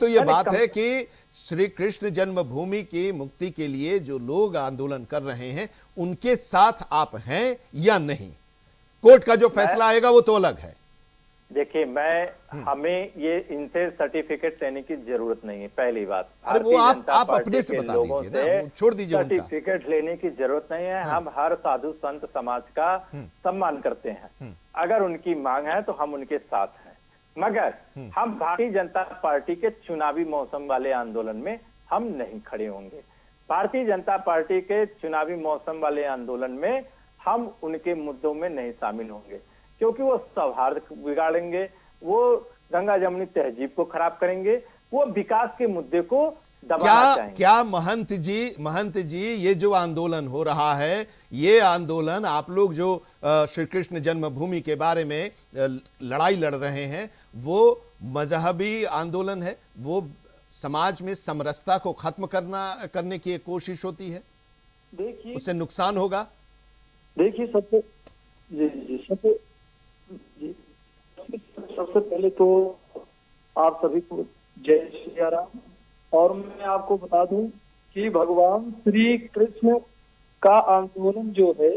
ये बात है कि श्री कृष्ण जन्मभूमि की मुक्ति के लिए जो लोग आंदोलन कर रहे हैं उनके साथ आप हैं या नहीं। कोर्ट का जो फैसला आएगा वो तो अलग है। देखिए, हमें ये इनसे सर्टिफिकेट लेने की जरूरत नहीं है, पहली बात। अरे वो आप अपने से बता दीजिए ना, छोड़ दीजिए। सर्टिफिकेट लेने की जरूरत नहीं है। हम हर साधु संत समाज का सम्मान करते हैं, अगर उनकी मांग है तो हम उनके साथ हैं, मगर हम भारतीय जनता पार्टी के चुनावी मौसम वाले आंदोलन में हम नहीं खड़े होंगे। भारतीय जनता पार्टी के चुनावी मौसम वाले आंदोलन में हम उनके मुद्दों में नहीं शामिल होंगे, क्योंकि वो सौहार्द बिगाड़ेंगे, वो गंगा जमुनी तहजीब को खराब करेंगे, वो विकास के मुद्दे को दबाना चाहेंगे। क्या महंत जी ये जो आंदोलन हो रहा है, ये आंदोलन आप लोग जो श्री कृष्ण जन्मभूमि के बारे में लड़ाई लड़ रहे हैं, वो मजहबी आंदोलन है, वो समाज में समरसता को खत्म करने की एक कोशिश होती है? देखिए, उससे नुकसान होगा। देखिए, सबसे पहले तो आप सभी को जय श्री राम। और मैं आपको बता दूं कि भगवान श्री कृष्ण का आंदोलन जो है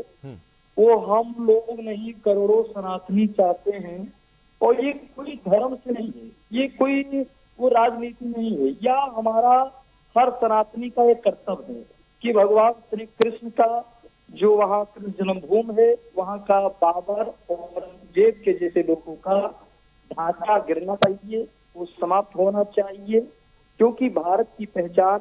वो हम लोग नहीं, करोड़ों सनातनी चाहते हैं। और ये कोई धर्म से नहीं है, ये कोई वो राजनीति नहीं है, या हमारा हर सनातनी का एक कर्तव्य है कि भगवान श्री कृष्ण का जो वहाँ कृष्ण जन्मभूमि है, वहाँ का बाबर और औरंगजेब के जैसे लोगों का ढांचा गिरना चाहिए, वो समाप्त होना चाहिए, क्योंकि भारत की पहचान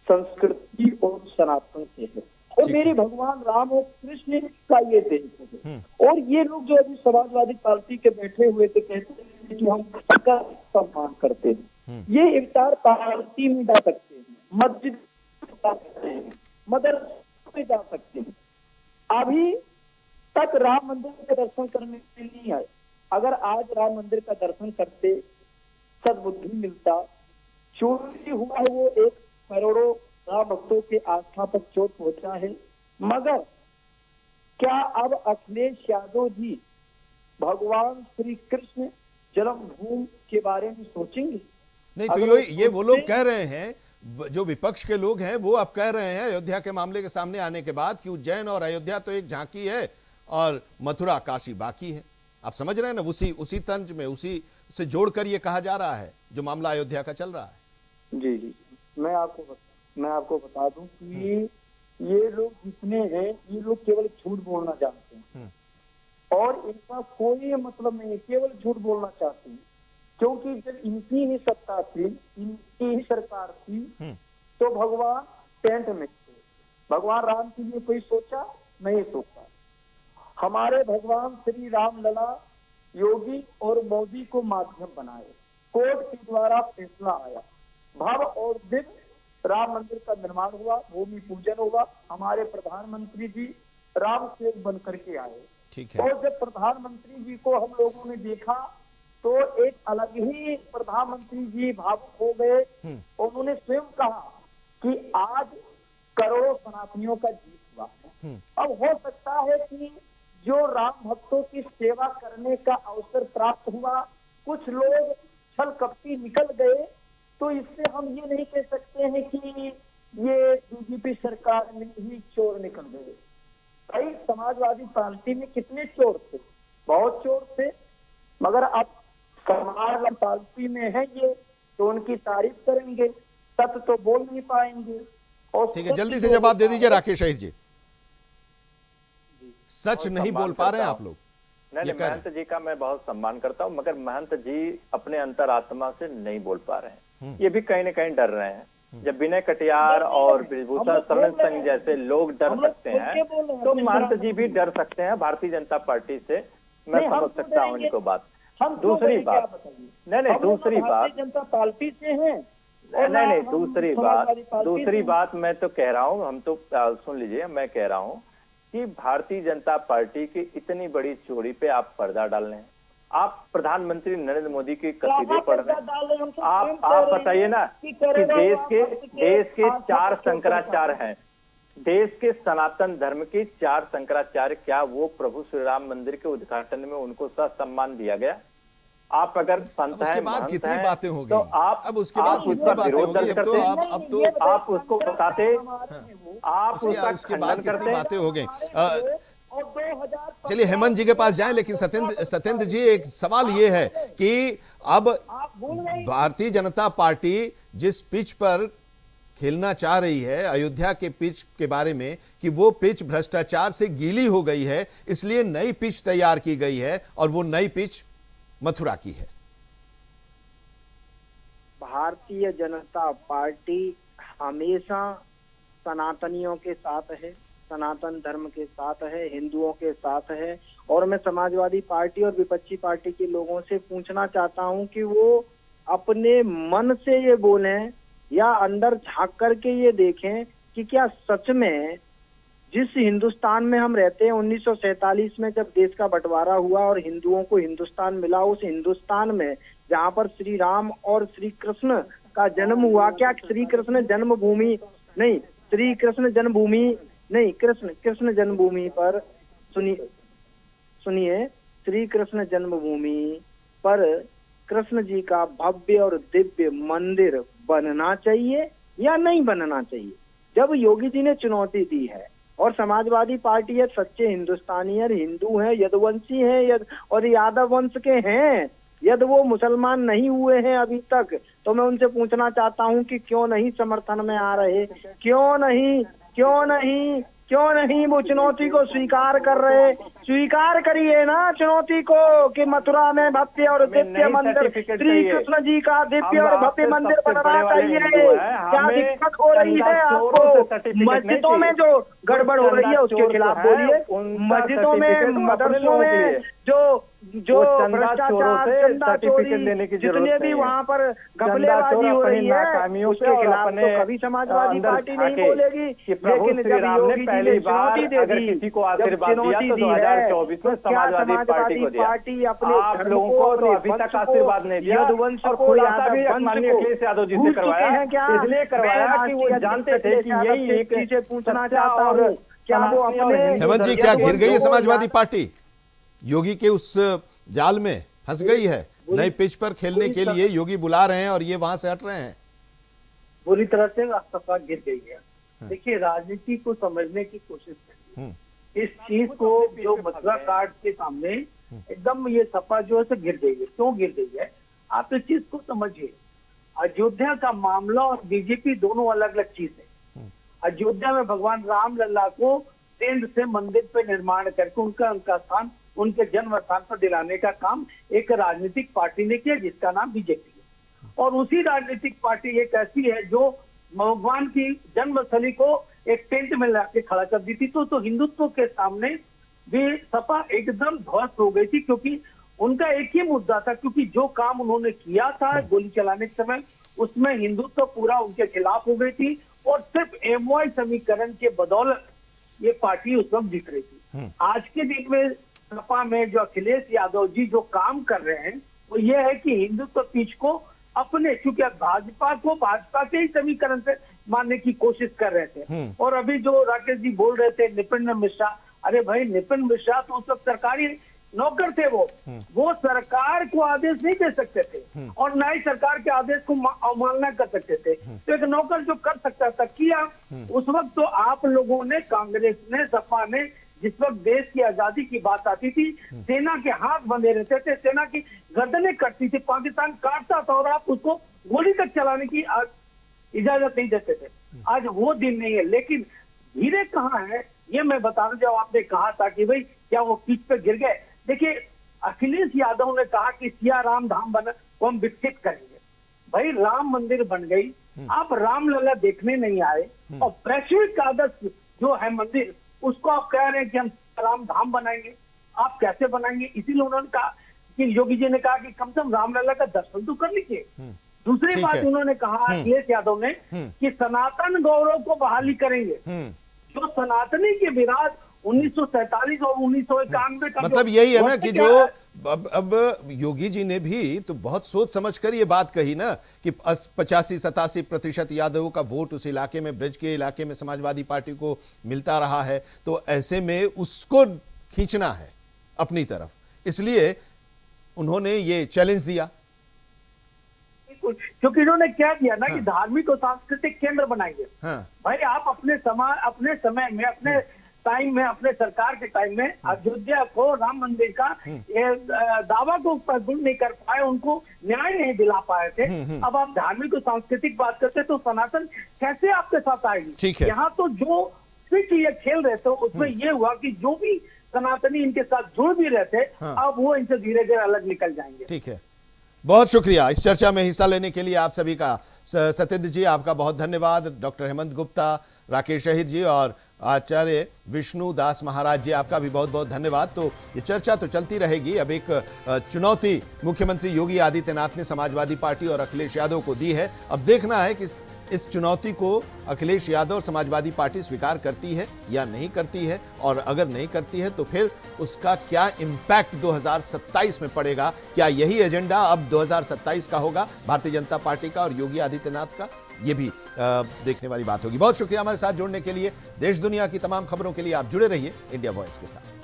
संस्कृति और सनातन से है। और मेरे भगवान राम और कृष्ण का ये देश है। और ये लोग जो अभी समाजवादी पार्टी के बैठे हुए थे, कहते हैं कि हम सबका सम्मान करते हैं, ये विचार पार्टी में जा सकते हैं, मस्जिद में जा सकते हैं, मदरसे में जा सकते हैं। अभी तक राम मंदिर के दर्शन करने के लिए नहीं आए। अगर आज राम मंदिर का दर्शन करते, सद्बुद्धि मिलता, चोरी हुआ है वो एक करोड़ों राम भक्तों के आस्था पर चोट पहुंचा है, मगर क्या अब अखिलेश यादव जी भगवान श्री कृष्ण जन्मभूमि के बारे में सोचेंगे? नहीं तो ये वो लोग कह रहे हैं, जो विपक्ष के लोग हैं वो अब कह रहे हैं अयोध्या के मामले के सामने आने के बाद कि उज्जैन और अयोध्या तो एक झांकी है और मथुरा काशी बाकी है। आप समझ रहे हैं ना, उसी तंज में, उसी से जोड़कर ये कहा जा रहा है जो मामला अयोध्या का चल रहा है। जी जी, मैं आपको बता दूं कि ये लोग जितने हैं, ये लोग केवल झूठ बोलना जानते हैं और इनका कोई मतलब नहीं है, केवल झूठ बोलना चाहते हैं। क्योंकि जब इनकी ही सत्ता थी, इनकी ही सरकार थी, तो भगवान टेंट में थे। भगवान राम के लिए कोई सोचा नहीं सोचा। हमारे भगवान श्री राम लला योगी और मोदी को माध्यम बनाए, कोर्ट के द्वारा फैसला आया, भव्य और दिव्य राम मंदिर का निर्माण हुआ, भूमि पूजन हुआ, हमारे प्रधानमंत्री जी राम सेवक बन करके आए। ठीक है। और जब प्रधानमंत्री जी को हम लोगों ने देखा तो एक अलग ही प्रधानमंत्री जी भावुक हो गए। उन्होंने स्वयं कहा कि आज करोड़ों सनातनियों का जीत हुआ है। अब हो सकता है कि जो राम भक्तों की सेवा करने का अवसर प्राप्त हुआ, कुछ लोग छल कपटी निकल गए, तो इससे हम ये नहीं कह सकते हैं कि ये बीजेपी सरकार में ही चोर निकल गए। भाई समाजवादी पार्टी में कितने चोर थे, बहुत चोर थे, मगर अब समाजवादी पार्टी में है ये, तो उनकी तारीफ करेंगे, सत्य तो बोल नहीं पाएंगे। और ठीक है, जल्दी से जवाब दे दीजिए राकेश शहीद जी। सच नहीं बोल पा रहे हैं आप लोग? नहीं, महंत जी का मैं बहुत सम्मान करता हूं, मगर महंत जी अपने अंतरात्मा से नहीं बोल पा रहे हैं। ये भी कहीं ना कहीं डर रहे हैं। जब विनय कटियार और ब्रिजभूषण शरण सिंह जैसे लोग डर सकते हैं, तो महंत जी भी डर सकते हैं भारतीय जनता पार्टी से। मैं समझ सकता हूँ इनको बात। दूसरी बात, नहीं, दूसरी बात, जनता पार्टी से है, नहीं, दूसरी बात मैं तो कह रहा हूँ, हम तो सुन लीजिए, मैं कह रहा हूँ कि भारतीय जनता पार्टी की इतनी बड़ी चोरी पे आप पर्दा डाल रहे हैं। आप प्रधानमंत्री नरेंद्र मोदी की कसीदे पढ़ रहे हैं। आप बताइए ना कि देश के 4 शंकराचार्य हैं, देश के सनातन धर्म के 4 शंकराचार्य, क्या वो प्रभु श्री राम मंदिर के उद्घाटन में उनको सम्मान दिया गया? आप अगर संत हैं, महंत हैं, तो आप अब उसके बाद कितनी बातें हो गई? अब तो आप उसको बताते, आप उसके बाद कितनी बातें हो गई। चलिए हेमंत जी के पास जाएं, लेकिन सत्येंद्र जी एक सवाल ये है कि अब भारतीय जनता पार्टी जिस पिच पर खेलना चाह रही है, अयोध्या के पिच के बारे में, कि वो पिच भ्रष्टाचार से गीली हो गई है, इसलिए नई पिच तैयार की गई है और वो नई पिच मथुरा की है। भारतीय जनता पार्टी हमेशा सनातनियों के साथ है, सनातन धर्म के साथ है, हिंदुओं के साथ है। और मैं समाजवादी पार्टी और विपक्षी पार्टी के लोगों से पूछना चाहता हूं कि वो अपने मन से ये बोलें या अंदर झांक करके ये देखें कि क्या सच में जिस हिंदुस्तान में हम रहते हैं, 1947 में जब देश का बंटवारा हुआ और हिंदुओं को हिंदुस्तान मिला, उस हिंदुस्तान में जहाँ पर श्री राम और श्री कृष्ण का जन्म हुआ, क्या श्री कृष्ण जन्मभूमि नहीं, श्री कृष्ण जन्मभूमि नहीं, कृष्ण जन्मभूमि पर सुनिए, श्री कृष्ण जन्मभूमि पर कृष्ण जी का भव्य और दिव्य मंदिर बनना चाहिए या नहीं बनना चाहिए? जब योगी जी ने चुनौती दी है और समाजवादी पार्टी है, सच्चे हिंदुस्तानी है, हिंदू हैं, यदुवंशी हैं और यादव वंश के हैं, यदि वो मुसलमान नहीं हुए हैं अभी तक, तो मैं उनसे पूछना चाहता हूं कि क्यों नहीं समर्थन में आ रहे, क्यों नहीं वो चुनौती को स्वीकार कर रहे? स्वीकार करिए ना चुनौती को कि मथुरा में भव्य और दिव्य मंदिर, श्री कृष्ण जी का दिव्य और भव्य मंदिर बनना चाहिए। क्या दिक्कत हो रही है आपको? मस्जिदों में जो गड़बड़ हो रही है उसके खिलाफ बोलिए, मस्जिदों में, मदरसों में जो जो भ्रष्टाचार, चंदा चोरी, जितने भी वहाँ पर घपलेबाजी हो रही है उसके खिलाफ तो कभी समाजवादी पार्टी नहीं बोलेगी। लेकिन जब योगी जी ने चुनौती दे दी, चुनौती दी है तो क्या समाजवादी पार्टी अपने धर्म को, अपने वंश को, यदुवंश को, यादव भूल चुके हैं क्या? इसलिए करवाया कि वो जानते थे कि यही एक चीज पूछना चाहता हूँ, क्या वो अपने हेमंत जी क्या घिर गई है समाजवादी पार्टी? योगी के उस जाल में फंस गई है? नई पिच पर खेलने के लिए योगी बुला रहे हैं और ये वहां से हट रहे हैं। पूरी तरह से सपा गिर गई है। देखिए, राजनीति को समझने की कोशिश करिए। इस चीज को जो मथुरा कांड के सामने एकदम ये सपा जो है गिर गई है। क्यों गिर गई है? आप इस चीज को समझिए। अयोध्या का मामला और बीजेपी दोनों अलग अलग चीज है। अयोध्या में भगवान राम लल्ला को टेंट से मंदिर पे निर्माण करके उनका स्थान उनके जन्म स्थान पर दिलाने का काम एक राजनीतिक पार्टी ने किया जिसका नाम बीजेपी है। और उसी राजनीतिक पार्टी एक ऐसी है जो भगवान की जन्मस्थली को एक टेंट में लाके खड़ा कर दी थी। तो हिंदुत्व के सामने भी सपा एकदम ध्वस्त हो गई थी, क्योंकि उनका एक ही मुद्दा था, क्योंकि जो काम उन्होंने किया था गोली चलाने के समय उसमें हिंदुत्व पूरा उनके खिलाफ हो गई थी और सिर्फ एमवाई समीकरण के बदौलत ये पार्टी उस वक्त जीत रही थी। आज के दिन में सपा में जो अखिलेश यादव जी जो काम कर रहे हैं वो ये है कि हिंदुत्व पीछ को अपने, क्योंकि भाजपा को भाजपा के ही समीकरण से मानने की कोशिश कर रहे थे। और अभी जो राकेश जी बोल रहे थे निपिन मिश्रा, अरे भाई निपिन मिश्रा तो उस वक्त सरकारी नौकर थे। वो सरकार को आदेश नहीं दे सकते थे और न ही सरकार के आदेश को अवमानना कर सकते थे। तो एक नौकर जो कर सकता था किया। उस वक्त तो आप लोगों ने, कांग्रेस ने, सपा ने, जिस वक्त देश की आजादी की बात आती थी सेना के हाथ बंधे रहते थे, सेना की गर्दनें कटती थी, पाकिस्तान काटता था और आप उसको गोली तक चलाने की इजाजत नहीं देते थे। आज वो दिन नहीं है। लेकिन धीरे कहाँ है ये मैं बता रहा हूं। जब आपने कहा था कि भाई क्या वो पीठ पे गिर गए, देखिए अखिलेश यादव ने कहा कि सिया राम धाम बना को हम विकसित करेंगे। भाई राम मंदिर बन गई, आप राम लला देखने नहीं आए और वैश्विक आदर्श जो है मंदिर उसको आप कह रहे हैं कि हम राम धाम बनाएंगे। आप कैसे बनाएंगे? इसीलिए उन्होंने कहा कि योगी जी ने कहा कि कम से कम रामलला का दर्शन तो कर लीजिए। दूसरी बात उन्होंने कहा अखिलेश यादव ने कि सनातन गौरव को बहाली करेंगे। जो सनातनी के विराट 1947 और 1991 का मतलब यही है ना कि जो अब योगी जी ने भी तो बहुत सोच समझ कर ये बात कही ना कि 85-87% यादवों का वोट उस इलाके में, ब्रज के इलाके में समाजवादी पार्टी को मिलता रहा है। तो ऐसे में उसको खींचना है अपनी तरफ, इसलिए उन्होंने ये चैलेंज दिया। क्योंकि इन्होंने क्या किया ना कि धार्मिक और सांस्कृतिक केंद्र बनाएंगे। भाई आप अपने समय में, अपने टाइम में, अपने सरकार के टाइम में अयोध्या को राम मंदिर का दावा को पूर्ण नहीं कर पाए, उनको न्याय नहीं दिला पाए थे। अब आप धार्मिक और सांस्कृतिक बात करते तो सनातन कैसे आपके साथ आएगी? यहाँ तो जो स्विच ये खेल रहे थे उसमें ये हुआ कि जो भी सनातनी इनके साथ जुड़ भी रहे थे अब वो इनसे धीरे धीरे अलग निकल जाएंगे। ठीक है, बहुत शुक्रिया इस चर्चा में हिस्सा लेने के लिए आप सभी का। सत्येंद्र जी आपका बहुत धन्यवाद, डॉक्टर हेमंत गुप्ता, राकेश अहिर जी और आचार्य विष्णु दास महाराज जी आपका भी बहुत बहुत धन्यवाद। तो ये चर्चा तो चलती रहेगी। अब एक चुनौती मुख्यमंत्री योगी आदित्यनाथ ने समाजवादी पार्टी और अखिलेश यादव को दी है। अब देखना है कि इस चुनौती को अखिलेश यादव और समाजवादी पार्टी स्वीकार करती है या नहीं करती है, और अगर नहीं करती है तो फिर उसका क्या इम्पैक्ट 2027 में पड़ेगा। क्या यही एजेंडा अब 2027 का होगा भारतीय जनता पार्टी का और योगी आदित्यनाथ का? ये भी देखने वाली बात होगी। बहुत शुक्रिया हमारे साथ जुड़ने के लिए। देश दुनिया की तमाम खबरों के लिए आप जुड़े रहिए इंडिया वॉइस के साथ।